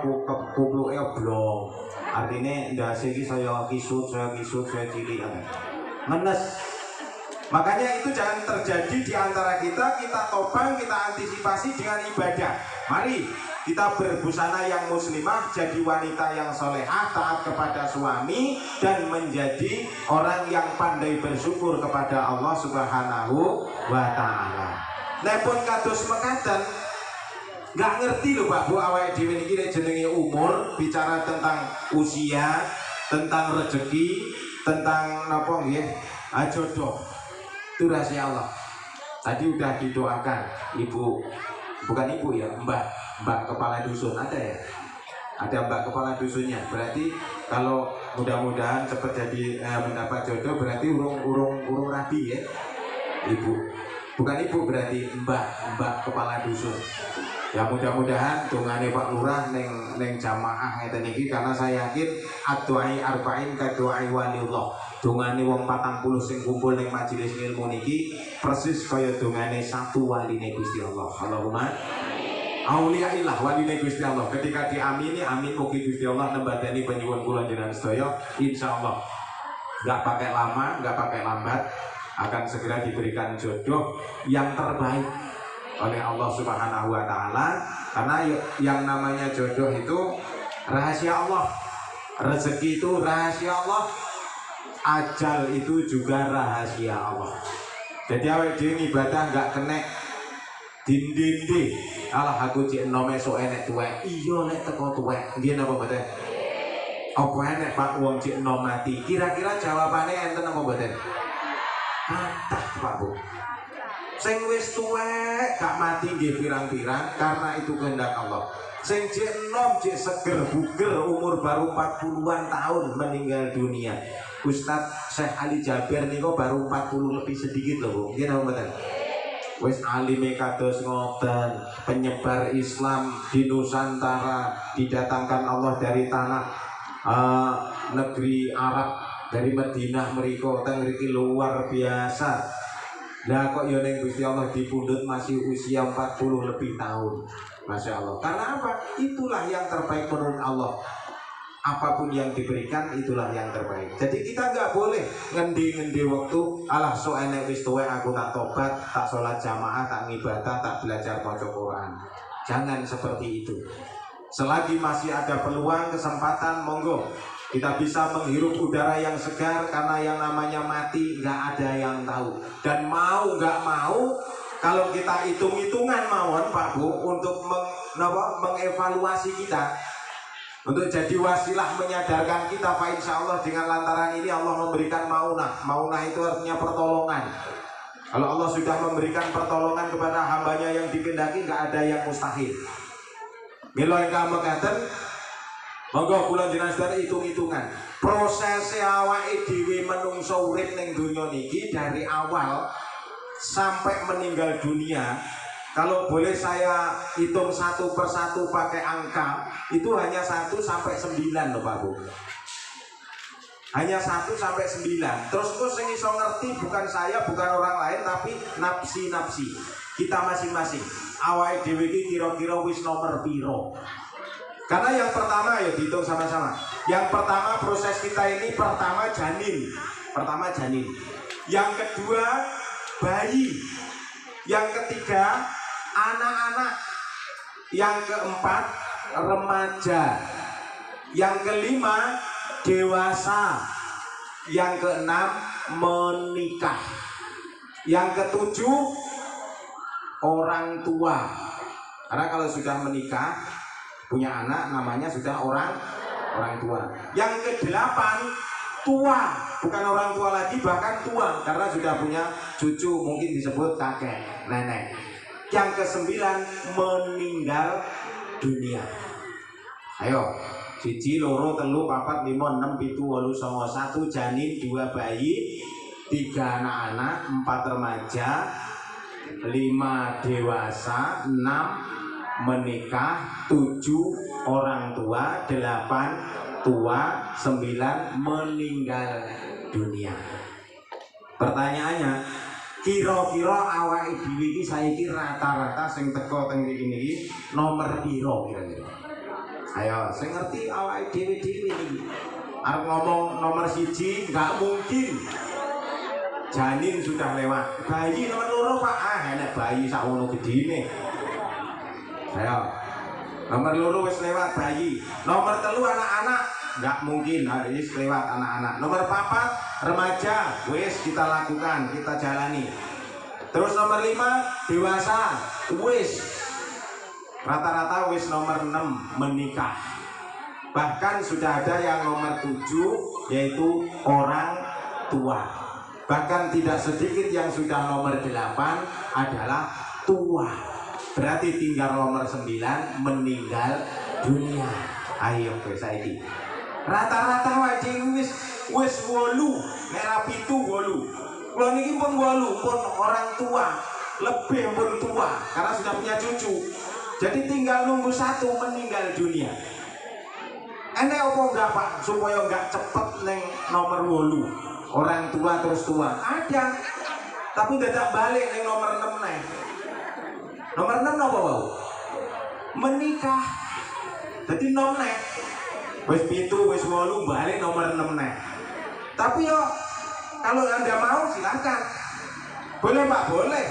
kupluke oblong. Artinya ndase iki saya kisut, saya cilik. Menes. Makanya itu jangan terjadi di antara kita topang, kita antisipasi dengan ibadah. Mari kita berbusana yang muslimah, jadi wanita yang solehah, taat kepada suami, dan menjadi orang yang pandai bersyukur kepada Allah Subhanahu wa Ta'ala. Nepun kados mekaten, nggak ngerti loh Pak Bu awake dhewe niki nek jenenge umur, bicara tentang usia, tentang rezeki, tentang napa nggih, jodoh. Itu rahasia Allah. Tadi udah didoakan ibu, bukan ibu ya, mbak kepala dusun ada ya? Ada mbak kepala dusunnya. Berarti kalau mudah-mudahan cepat jadi mendapat jodoh berarti urung rabi ya. Ibu. Bukan ibu berarti mbak kepala dusun. Ya mudah-mudahan dongane Pak Lurah neng jamaah ngeten iki karena saya yakin adduai arba'in ka duai walillah. Dongane wong 40 sing kumpul ning majelis ilmu niki persis kaya dongane satu waline Gusti Allah. Allahumma auliyaillah waline Gusti Allah. Ketika diamini amin mugi Gusti Allah nembadani penyuwun kula jenengan sedaya insyaallah. Enggak pakai lama, enggak pakai lambat akan segera diberikan jodoh yang terbaik oleh Allah Subhanahu wa Ta'ala. Karena yang namanya jodoh itu rahasia Allah, rezeki itu rahasia Allah, ajal itu juga rahasia Allah. Jadi awake dhewe ibadah nggak kena dinding. Alah aku cek nome so enek tuwek. Iya nek teko tuwek. Nggih napa mboten? Apa enek Pak wong cek nom mati? Kira-kira jawabannya enten apa mboten? Kathah Pak Bu. Sing wis tuwek gak mati nggih pirang-pirang karena itu kehendak Allah. Sing jek enom jek seger buger umur baru 40-an tahun meninggal dunia. Ustadz Syekh Ali Jabir niku baru 40 lebih sedikit loh Bu. Nggih napa mboten? Wis alime kados ngoten, penyebar Islam di Nusantara, didatangkan Allah dari tanah negeri Arab, dari Madinah mriko teng mriki luar biasa. Lah kok ya ning Gusti Allah dipundhut masih usia 40 lebih tahun. Masya Allah. Karena apa? Itulah yang terbaik menurut Allah. Apapun yang diberikan itulah yang terbaik. Jadi kita nggak boleh ngendi waktu alah so enek wis tuwek aku tak tobat, tak sholat jamaah, tak ngibadah, tak belajar maca Quran. Jangan seperti itu. Selagi masih ada peluang, kesempatan, monggo kita bisa menghirup udara yang segar karena yang namanya mati nggak ada yang tahu. Dan mau nggak mau, kalau kita hitung-hitungan mawon Pak Bu untuk mengevaluasi kita, untuk jadi wasilah menyadarkan kita, Pak insya Allah dengan lantaran ini Allah memberikan maunah. Maunah itu artinya pertolongan. Kalau Allah sudah memberikan pertolongan kepada hambanya yang dikehendaki, nggak ada yang mustahil. Milo ingkang mekaten, monggo kula jenengan sedaya hitung-hitungan. Proses awake dhewe menungso urip ning donya niki dari awal sampai meninggal dunia. Kalau boleh saya hitung satu persatu pakai angka, itu hanya 1 sampai 9 loh Pak Bu. Hanya 1 sampai 9. Terus kok sing iso ngerti bukan saya, bukan orang lain, tapi nafsi-nafsi kita masing-masing. Awake dhewe iki kira-kira wis nomor piro? Karena yang pertama ya dihitung sama-sama. Yang pertama proses kita ini pertama janin. Yang kedua bayi. Yang ketiga anak-anak. Yang keempat remaja. Yang kelima dewasa. Yang keenam menikah. Yang ketujuh orang tua. Karena kalau sudah menikah punya anak namanya sudah orang tua. Yang kedelapan tua, bukan orang tua lagi, bahkan tua karena sudah punya cucu, mungkin disebut kakek, nenek. Yang kesembilan meninggal dunia. Ayo, 1, 2, 3, 4, 5, 6, 7, 8, 9, 1 janin, 2 bayi, 3 anak-anak, 4 remaja, 5 dewasa, 6 menikah, 7 orang tua, 8 tua, 9 meninggal dunia. Pertanyaannya, kira-kira awake dhewe iki saiki rata-rata sing teko teng iki nomor piro kira-kira? Ayo, sing ngerti awake dhewe iki. Arep ngomong nomor 1 nggak mungkin. Janin sudah lewat. Bayi nomor 2 Pak, enek bayi sakmono gedine. Ayo. Nomor 2 wis lewat bayi. Nomor 3 anak-anak nggak mungkin, wis lewat anak-anak. Nomor 4 remaja, wis kita lakukan, kita jalani. Terus nomor 5 dewasa, wis rata-rata wis nomor 6 menikah. Bahkan sudah ada yang nomor 7 yaitu orang tua. Bahkan tidak sedikit yang sudah nomor 8 adalah tua. Berarti tinggal nomor 9 meninggal dunia. Ayo saiki. Rata-rata wajib wis 8, nek ra 7 8. Kulo niki pun 8, pun orang tua, lebih pun tua karena sudah punya cucu. Jadi tinggal nunggu 1 meninggal dunia. Enek apa enggak Pak supaya enggak cepet neng nomor 8 orang tua terus tua? Ada. Tapi dadak balik neng nomor 6 neng. Nomor 6 apa wau? Menikah. Jadi nom neng. Wis 7 wis 8 balik nomor 6 neng. Tapi yo kalau Anda mau silakan. Boleh Pak, boleh.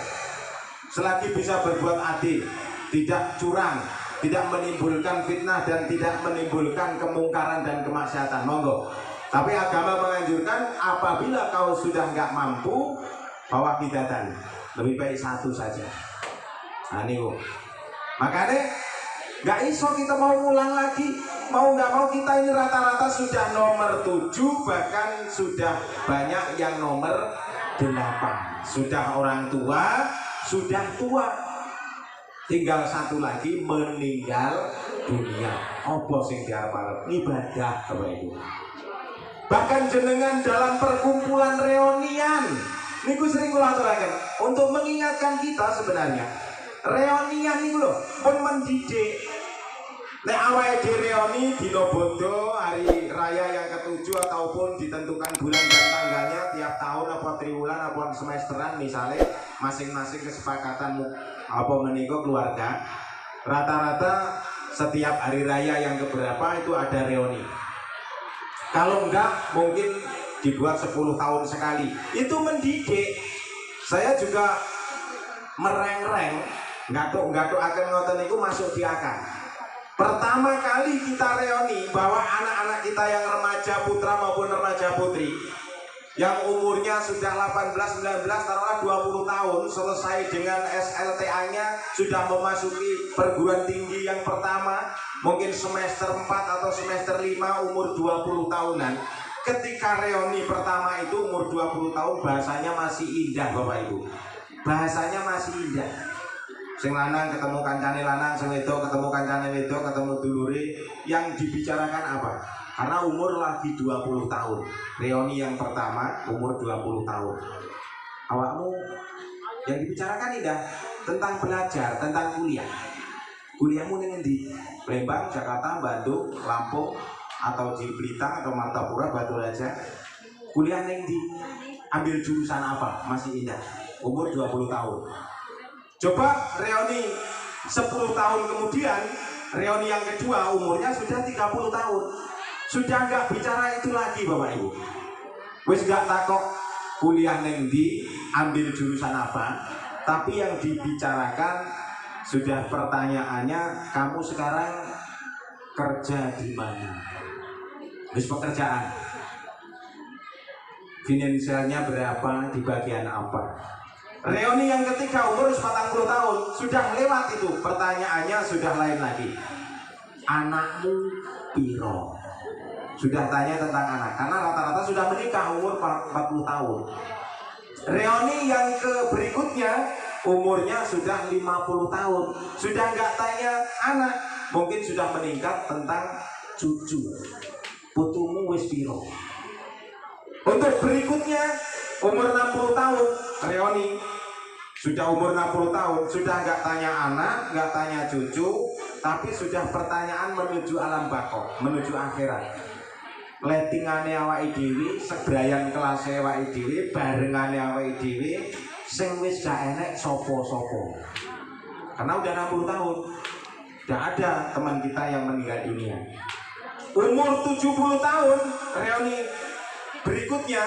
Selagi bisa berbuat adil, tidak curang, tidak menimbulkan fitnah dan tidak menimbulkan kemungkaran dan kemaksiatan, monggo. Tapi agama menganjurkan apabila kau sudah nggak mampu bawa bidatan, lebih baik 1 saja. Nah nih, makanya nggak iso kita mau ulang lagi, mau nggak mau kita ini rata-rata sudah nomor 7, bahkan sudah banyak yang nomor 8. Sudah orang tua, sudah tua. Tinggal 1 lagi meninggal dunia. Apa sing diarep ibadah Bapak Ibu. Bahkan jenengan dalam perkumpulan reunian niku sering kula aturaken untuk mengingatkan kita sebenarnya. Reunian niku lho pun mendidik. Nek awake dhewe reuni dina bodo hari raya yang ke-7 ataupun ditentukan bulan dan tanggalnya tiap tahun apa triwulan apa semesteran misalnya masing-masing kesepakatan apa menika keluarga, rata-rata setiap hari raya yang keberapa itu ada reuni. Kalau enggak mungkin dibuat 10 tahun sekali. Itu mendidik. Saya juga mereng-reng ngatuk akan ngoten niku masuk di akal. Pertama kali kita reuni bahwa anak-anak kita yang remaja putra maupun remaja putri yang umurnya sudah 18, 19, taruhlah 20 tahun selesai dengan SLTA-nya, sudah memasuki perguruan tinggi yang pertama, mungkin semester 4 atau semester 5, umur 20 tahunan. Ketika reuni pertama itu umur 20 tahun, bahasanya masih indah Bapak Ibu. Bahasanya masih indah. Sing lanang ketemu kancane lanang, sing wedok ketemu kancane wedok, ketemu dulure, yang dibicarakan apa? Karena umur lagi 20 tahun. Reuni yang pertama umur 20 tahun. Awakmu yang dibicarakan indah tentang belajar, tentang kuliah. Kuliahmu ning endi? Palembang, Jakarta, Bandung, Lampung, atau di Blitar atau Martapura, Baturaja. Kuliah ning endi? Ambil jurusan apa? Masih indah. Umur 20 tahun. Coba reuni 10 tahun kemudian, reuni yang kedua umurnya sudah 30 tahun. Sudah nggak bicara itu lagi Bapak Ibu. Wis nggak takok kuliah neng di, ambil jurusan apa, tapi yang dibicarakan sudah pertanyaannya, kamu sekarang kerja di mana? Wis pekerjaan. Finansialnya berapa, di bagian apa? Reuni yang ketiga umur 40 tahun, sudah lewat itu. Pertanyaannya sudah lain lagi. Anakmu piro? Sudah tanya tentang anak, karena rata-rata sudah menikah umur 40 tahun. Reuni yang ke berikutnya umurnya sudah 50 tahun. Sudah nggak tanya anak, mungkin sudah meningkat tentang cucu. Putumu wis piro? Untuk berikutnya umur 60 tahun, reoni sudah umur 60 tahun, sudah nggak tanya anak, nggak tanya cucu, tapi sudah pertanyaan menuju alam bako, menuju akhirat. Letingane awake dhewe, sebrayan kelas awake dhewe, barengane awake dhewe, sing wis gak enek sopo-sopo. Karena udah 60 tahun, udah ada teman kita yang meninggal dunia. Umur 70 tahun, reuni berikutnya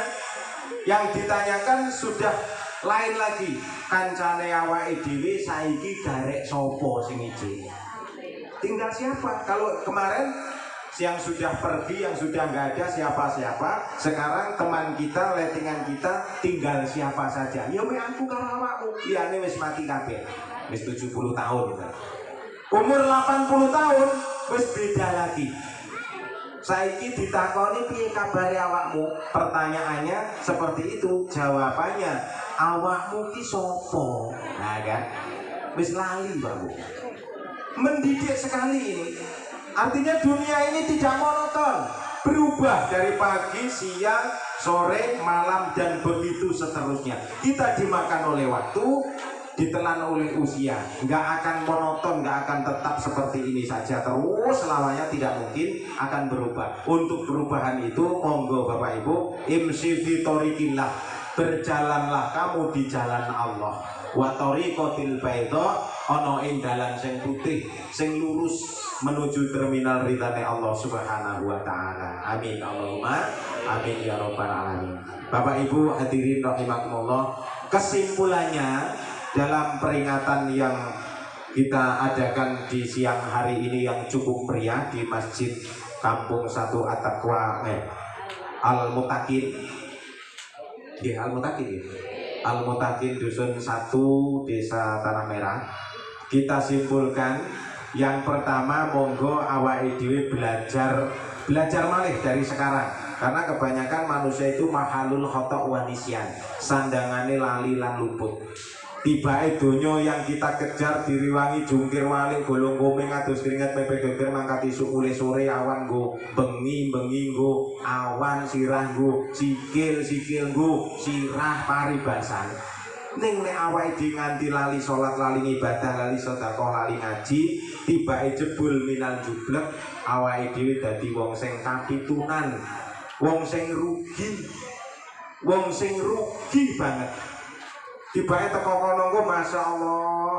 yang ditanyakan sudah lain lagi. Kancane awake dhewe saiki garek sopo sing iji. Tinggal siapa? Kalau kemarin yang sudah pergi, yang sudah nggak ada siapa-siapa, sekarang teman kita, letingan kita tinggal siapa saja. Ya me aku karo awakmu, liyane wis mati kabeh. Wis 70 tahun. Umur 80 tahun wis beda lagi. Saiki ditakoni piye kabare awakmu? Pertanyaannya seperti itu, jawabannya awakmu ki sapa? Nah kan? Wis lali, Bapak. Mendidik sekali ini. Artinya dunia ini tidak monoton, berubah dari pagi, siang, sore, malam dan begitu seterusnya. Kita dimakan oleh waktu, ditelan oleh usia, nggak akan monoton, nggak akan tetap seperti ini saja terus selamanya, tidak mungkin akan berubah. Untuk perubahan itu monggo Bapak Ibu, imsi fi thoriqillah, berjalanlah kamu di jalan Allah. Wa thoriqatil baydha, ana ing dalan sing putih, sing lurus menuju terminal ridane Allah Subhanahu wa taala. Amin Allahumma amin ya rabbal alamin. Bapak Ibu hadirin rahimakumullah, kesimpulannya dalam peringatan yang kita adakan di siang hari ini yang cukup meriah di Masjid Kampung 1 At-Taqwa Al-Mutakin, Al-Mutakin Dusun 1 Desa Tanah Merah. Kita simpulkan yang pertama, monggo awake dhewe belajar malih dari sekarang, karena kebanyakan manusia itu mahalul khotok wa nisyan, sandangane lali lan luput. Tibae donya yang kita kejar diriwangi jungkir walik golong komeng atus keringat pepe geger mangkat isuk mulai sore awan go bengi go awan sirah go sikil go sirah paribasan. Ning nek awake dhewe nganti lali salat, lali ibadah, lali sedekah, lali ngaji, tibae jebul minal jublek, awake dhewe dadi wong sing kapitunan, wong sing rugi banget. Tibae teko kono nggo masyaallah.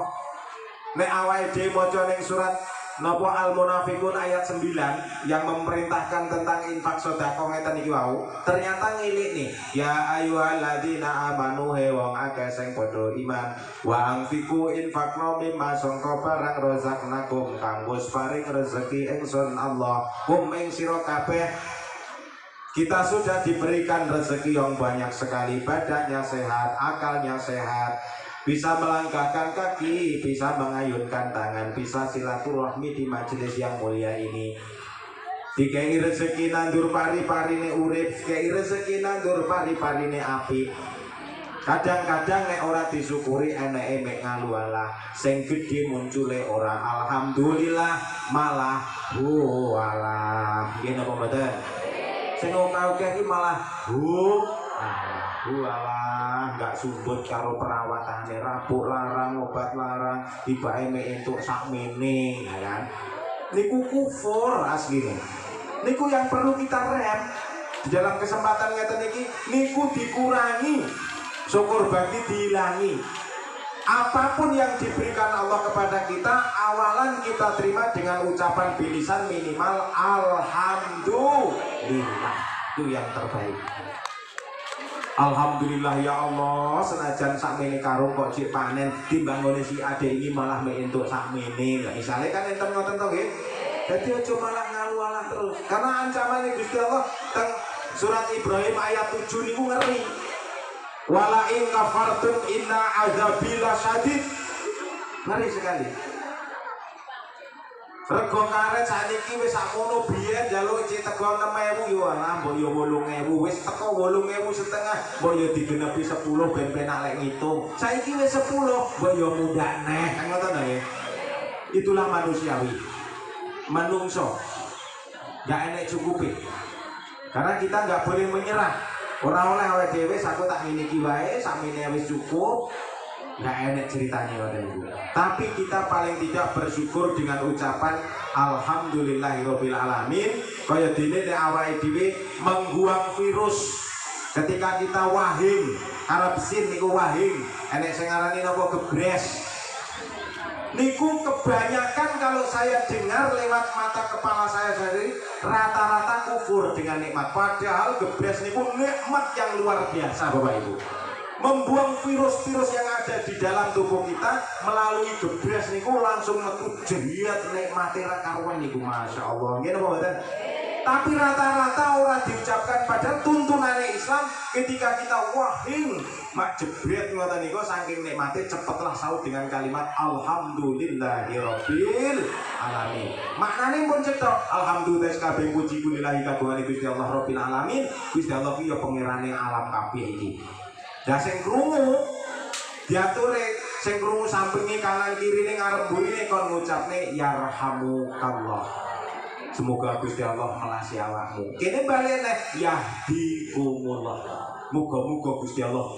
Nek awake dhewe maca ning surat napa Al-Munafiqun ayat 9 yang memerintahkan tentang infak sedekah ngeten iki wau, ternyata ngilik nih. Ya ayyuhalladzina amanu he wong akeh sing padha iman, wa anfiqu infaqna mimma sangka barang razaqnakum kanggo paring rezeki ingsun Allah. Ing sira kabeh kita sudah diberikan rezeki yang banyak sekali, badannya sehat, akalnya sehat, bisa melangkahkan kaki, bisa mengayunkan tangan, bisa silaturahmi di majelis yang mulia ini. Dikai rezeki nandur pari-parine urip, dikai rezeki nandur pari-parine api. Kadang-kadang nek ora disyukuri eneke mek ngalualah, sing gedhe muncule ora alhamdulillah malah walah. Nggih napa mboten? Sing oke-oke iki malah alah nggak sumbut karo perawatane, rabuk larang, obat larang, tibake mek entuk sakmene, ya kan? Niku kufur asline. Niku yang perlu kita rem. Di dalam kesempatan ngeten iki niku dikurangi, syukur bakti dihilangi. Apapun yang diberikan Allah kepada kita, awalan kita terima dengan ucapan bilisan minimal alhamdulillah. Itu yang terbaik. Alhamdulillah ya Allah, senajan sakmene karung kok cik panen timbang ngene si adek iki malah mek entuk sakmene. Lah misale kan enten ngoten to nggih. Dadi aja malah ngalu-alah terus. Karena ancamane Gusti Allah teng surat Ibrahim ayat 7 niku ngeri. Wala in kafartum inna azabi lasyadid. Ngeri sekali. Rego karet sakniki wis sakmono biyen njaluk cek tego 6.000 yo alah mbok yo 8.000 wis teko 8.500 mbok yo digenepi 10 ben penak lek ngitung. Saiki wis 10 mbok yo mundak neh. Ngoten nggih. Itulah manusiawi. Manungso nggak enek cukupi. Karena kita nggak boleh menyerah. Orang oleh awake dhewe aku tak miliki wae, sakmene wis cukup. Nggak enek ceritanya waktu itu. Tapi kita paling tidak bersyukur dengan ucapan alhamdulillahirabbil alamin. Kaya dene nek awake dhewe mengguang virus. Ketika kita wahing, Arab sin niku wahing, enek sing ngarani napa gebres. Niku kebanyakan kalau saya dengar lewat mata kepala saya sendiri rata-rata kufur dengan nikmat. Padahal gebres niku nikmat yang luar biasa Bapak Ibu. Membuang virus-virus yang ada di dalam tubuh kita melalui gebres niku langsung metu jeriat nikmate ra karuan niku masyaallah. Nggih napa mboten? Tapi rata-rata orang diucapkan pada tuntunan Islam ketika kita wahing mak jebret ngoten niku saking nikmate cepetlah saut dengan kalimat alhamdulillahirabbil alamin. Maknane pun cetok alhamdulillah kabeh puji kulillahi kagungane Gusti Allah rabbil alamin. Gusti Allah ki ya pangerane alam kabeh iki. Lah sing krungu diature sing krungu sampinge kanan kirine ngarep burine kon ngucapne yarhamukallah. Semoga Gusti Allah melasi awakmu. Kene bali neh yahdikumullah. Muga-muga Gusti Allah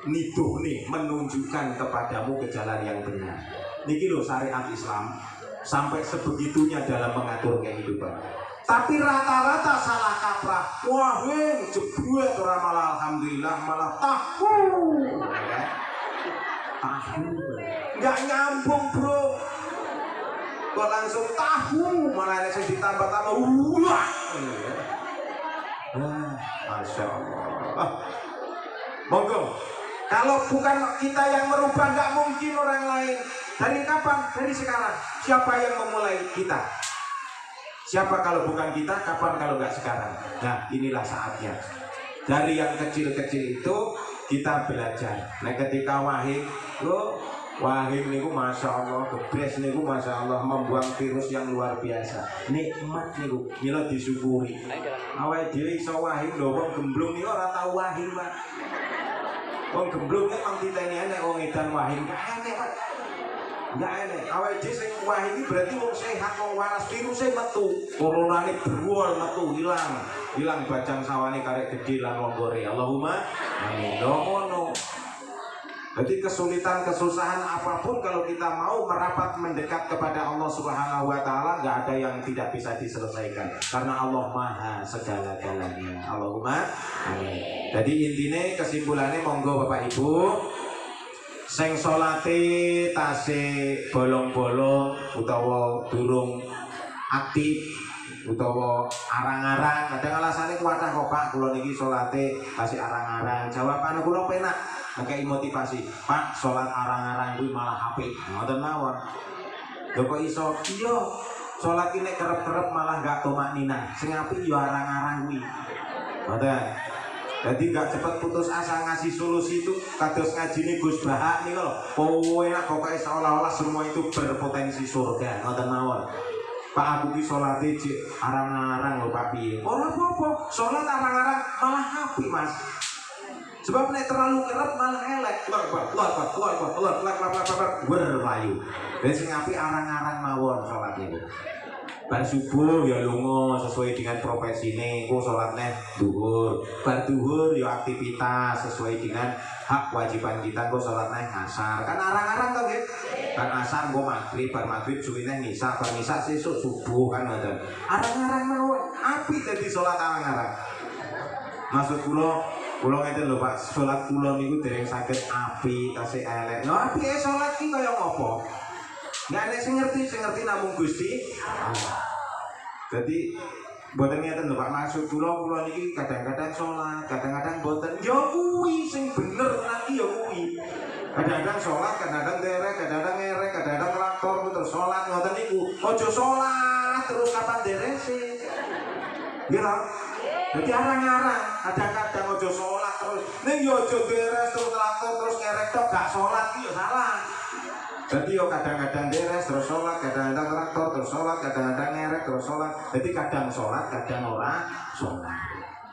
niduhne menunjukkan kepadamu ke jalan yang benar. Niki lho syariat Islam sampai sebegitunya dalam mengatur kehidupan. Tapi rata-rata salah kaprah. Wah, jebret ora malah alhamdulillah malah tahu. Tahu. Enggak nyambung, Bro. Kok langsung tahu malah ada yang ditambah-tambah. Wah. Masya Allah. Monggo. Kalau bukan kita yang merubah, nggak mungkin orang lain. Dari kapan? Dari sekarang. Siapa yang memulai kita? Siapa kalau bukan kita, kapan kalau nggak sekarang? Nah, inilah saatnya. Dari yang kecil-kecil itu kita belajar. Nah, ketika wahing, wahing niku masya Allah, gebres niku masya Allah membuang virus yang luar biasa. Nikmat niku, mila disyukuri. Awake dhewe iso wahing lho, wong gemblung niku ora tau wahing, Pak. Wong gemblung nek mang diteni enek wong edan wahing, gak enek, Pak. Enggak enek. Awake dhewe sing wahing iki berarti wong sehat, wong waras, virusé metu. Coronane berwol metu hilang. Hilang bajang sawane karek gedhe lan longgore. Allahumma amin. Ngono. Jadi kesulitan, kesusahan apapun kalau kita mau merapat mendekat kepada Allah Subhanahu wa taala, enggak ada yang tidak bisa diselesaikan karena Allah Maha segala-galanya. Allahumma amin. Jadi intinya kesimpulannya monggo Bapak Ibu sing salate tasih bolong-bolong utawa durung aktif utawa arang-arang, kadang alasane kuatah kok Pak, kula niki salate tasih arang-arang. Jawaban kula penak, ngekei motivasi. Pak, salat arang-arang kuwi malah apik. Ngoten mawon. Lho kok iso? Iya, salat iki nek kerep-kerep malah gak tomaknina. Sing apik ya arang-arang kuwi. Ngoten. Jadi gak cepat putus asa ngasih solusi itu kados ngajine Gus Bahak nih loh. Oh enak pokoknya seolah-olah semua itu berpotensi surga. Ngoten mawon. Pak aku ki salate cek arang-arang lho Pak piye. Ora apa-apa, salat arang-arang malah apik Mas. Sebab nek terlalu kerep malah elek. Berlayu. Dadi sing apik arang-arang mawon salat niku. Bar subuh ya lunga sesuai dengan profesine, engko salatnya duhur. Bar duhur ya aktivitas sesuai dengan hak kewajiban kita, engko salatnya asar. Kan arang-arang to nggih. Bar asar engko maghrib, bar maghrib suwine ngisa, bar ngisa sesuk subuh kan ngoten. Arang-arang mawon apik dadi salat arang-arang. Maksud kula ngeten lho Pak, salat kula niku dereng saged apik tasih elek. Lho apike salat ki kaya ngopo? Nggak ada yang ngerti namun Gusti Allah. Jadi mboten ngeten lho Pak, maksud kula niki kadang-kadang sholat, kadang-kadang mboten. Ya kuwi sing bener lagi ya kuwi. Kadang-kadang sholat, kadang-kadang derek, kadang-kadang ngerek, kadang-kadang traktor terus sholat ngoten niku. Ojo sholat terus kapan derese. Nggih ta? Jadi arang-arang, kadang-kadang ojo sholat terus ning yo ojo beres terus traktor terus ngerek tok gak sholat iki yo salah. Jadi yo kadang-kadang beres terus sholat, kadang-kadang traktor terus sholat, kadang-kadang ngerek terus sholat. Jadi kadang sholat, kadang ora sholat.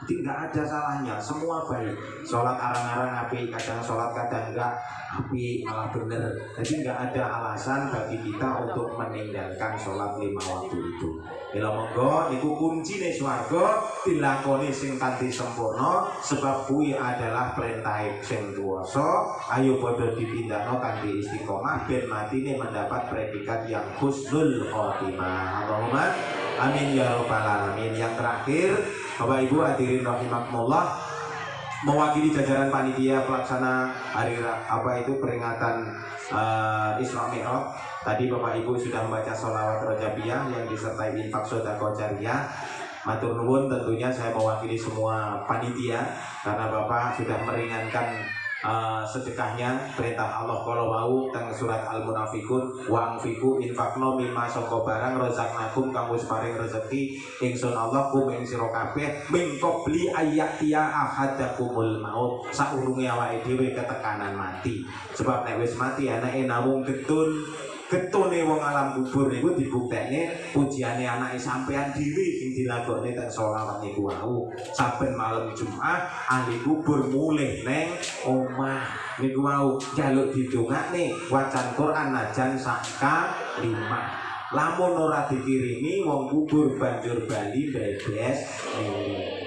Jadi nggak ada salahnya, semua baik. Sholat arang-arang api, kadang sholat kadang enggak api, malah bener. Jadi nggak ada alasan bagi kita untuk meninggalkan sholat 5 waktu itu. Bila monggo, itu kunci nih swarga dilakoni sing kanthi sempurna, sebab kuwi adalah perintah sing kuwasa. Ayo padha dipindahno kanthi istiqomah ben matine mendapat predikat yang husnul khotimah. Allahumma amin ya rabbal alamin. Yang terakhir, Bapak Ibu hadirin rahimakumullah, mewakili jajaran panitia pelaksana hari peringatan Isra Mi'raj. Tadi Bapak Ibu sudah membaca sholawat rojabiyah yang disertai infak sedekah jariyah. Matur nuwun, tentunya saya mewakili semua panitia karena Bapak sudah meringankan sedekahnya. Perintah Allah kalau mau teng surat Al-Munafikun, wa anfiqu infaqno mimma saka barang razaqnakum kamu paring rezeki ingsun Allah kum ing sira kabeh min qabli ayyatia ahadakumul maut, saurunge awake dhewe ketekanan mati. Sebab nek wis mati anake namung getune wong alam kubur niku dibuktekne pujiane anake sampean dhewe sing dilakoni teng sholawat niku wau. Saben malam Jumat ahli kubur mulih neng omah niku wau njaluk didongakne wacan Quran najan saka 5. Lamun ora dikirimi wong kubur banjur bali bebes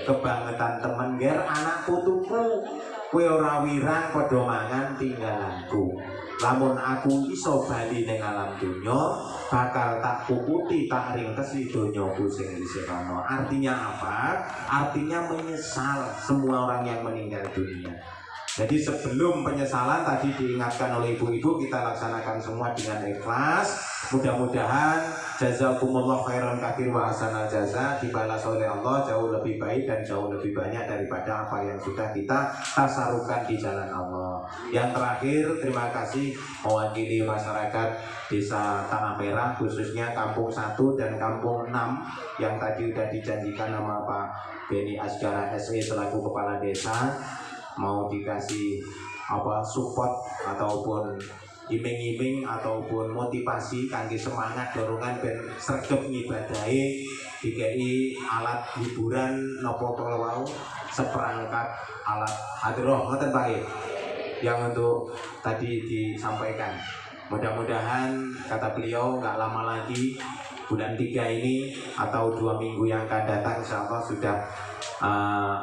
kebangetan temen ger anak putuku kowe ora wirang padha mangan tinggalanku. Lamun aku iso bali ning alam dunya bakal tak puputi tak ringkesi donyaku sing isih ana. Artinya apa? Artinya menyesal semua orang yang meninggal dunia. Jadi sebelum penyesalan tadi diingatkan oleh ibu-ibu, kita laksanakan semua dengan ikhlas. Mudah-mudahan jazakumullah khairan katsir wa hasanal jaza, dibalas oleh Allah jauh lebih baik dan jauh lebih banyak daripada apa yang sudah kita tasarufkan di jalan Allah. Yang terakhir, terima kasih mewakili masyarakat Desa Tanah Merah, khususnya Kampung 1 dan Kampung 6 yang tadi sudah dijanjikan nama Pak Beni Asgara SE selaku Kepala Desa, mau dikasih support ataupun iming-iming ataupun motivasi kangge semangat dorongan ben sregep ngibadahe, dikei alat hiburan nopo kala wau seperangkat alat hadroh ngoten Pak yang untuk tadi disampaikan. Mudah-mudahan kata beliau nggak lama lagi bulan 3 ini atau 2 minggu yang akan datang insyaallah sudah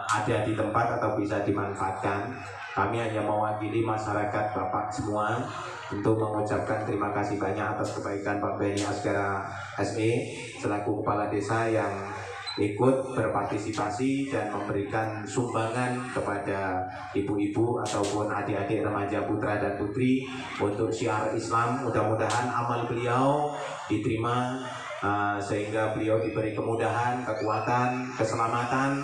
ada di tempat atau bisa dimanfaatkan. Kami hanya mewakili masyarakat Bapak semua untuk mengucapkan terima kasih banyak atas kebaikan Pak Beni Asgara SE selaku Kepala Desa yang ikut berpartisipasi dan memberikan sumbangan kepada ibu-ibu ataupun adik-adik remaja putra dan putri untuk syiar Islam. Mudah-mudahan amal beliau diterima sehingga beliau diberi kemudahan, kekuatan, keselamatan,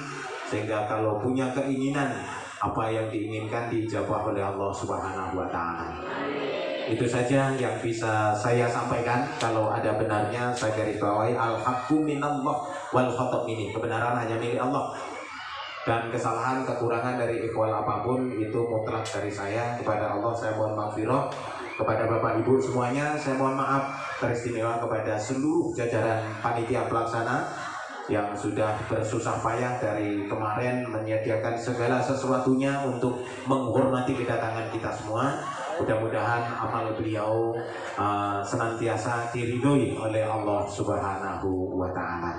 sehingga kalau punya keinginan apa yang diinginkan dijawab oleh Allah Subhanahu wa Ta'ala. Itu saja yang bisa saya sampaikan. Kalau ada benarnya saya garis bawahi al-haqqu minallah wal khata'u minni. Kebenaran hanya milik Allah dan kesalahan kekurangan dari ikhwal apapun itu mutlak dari saya. Kepada Allah saya mohon maghfirah. Kepada Bapak Ibu semuanya saya mohon maaf teristimewa. Kepada seluruh jajaran panitia pelaksana yang sudah bersusah payah dari kemarin menyediakan segala sesuatunya untuk menghormati kedatangan kita semua. Mudah-mudahan amal beliau senantiasa diridhoi oleh Allah Subhanahu wa Ta'ala.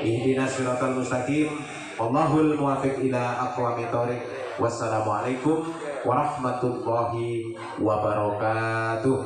Ihdinas siratal mustaqim, wallahul muwaffiq ila aqwamit thoriq. Wassalamualaikum warahmatullahi wabarakatuh.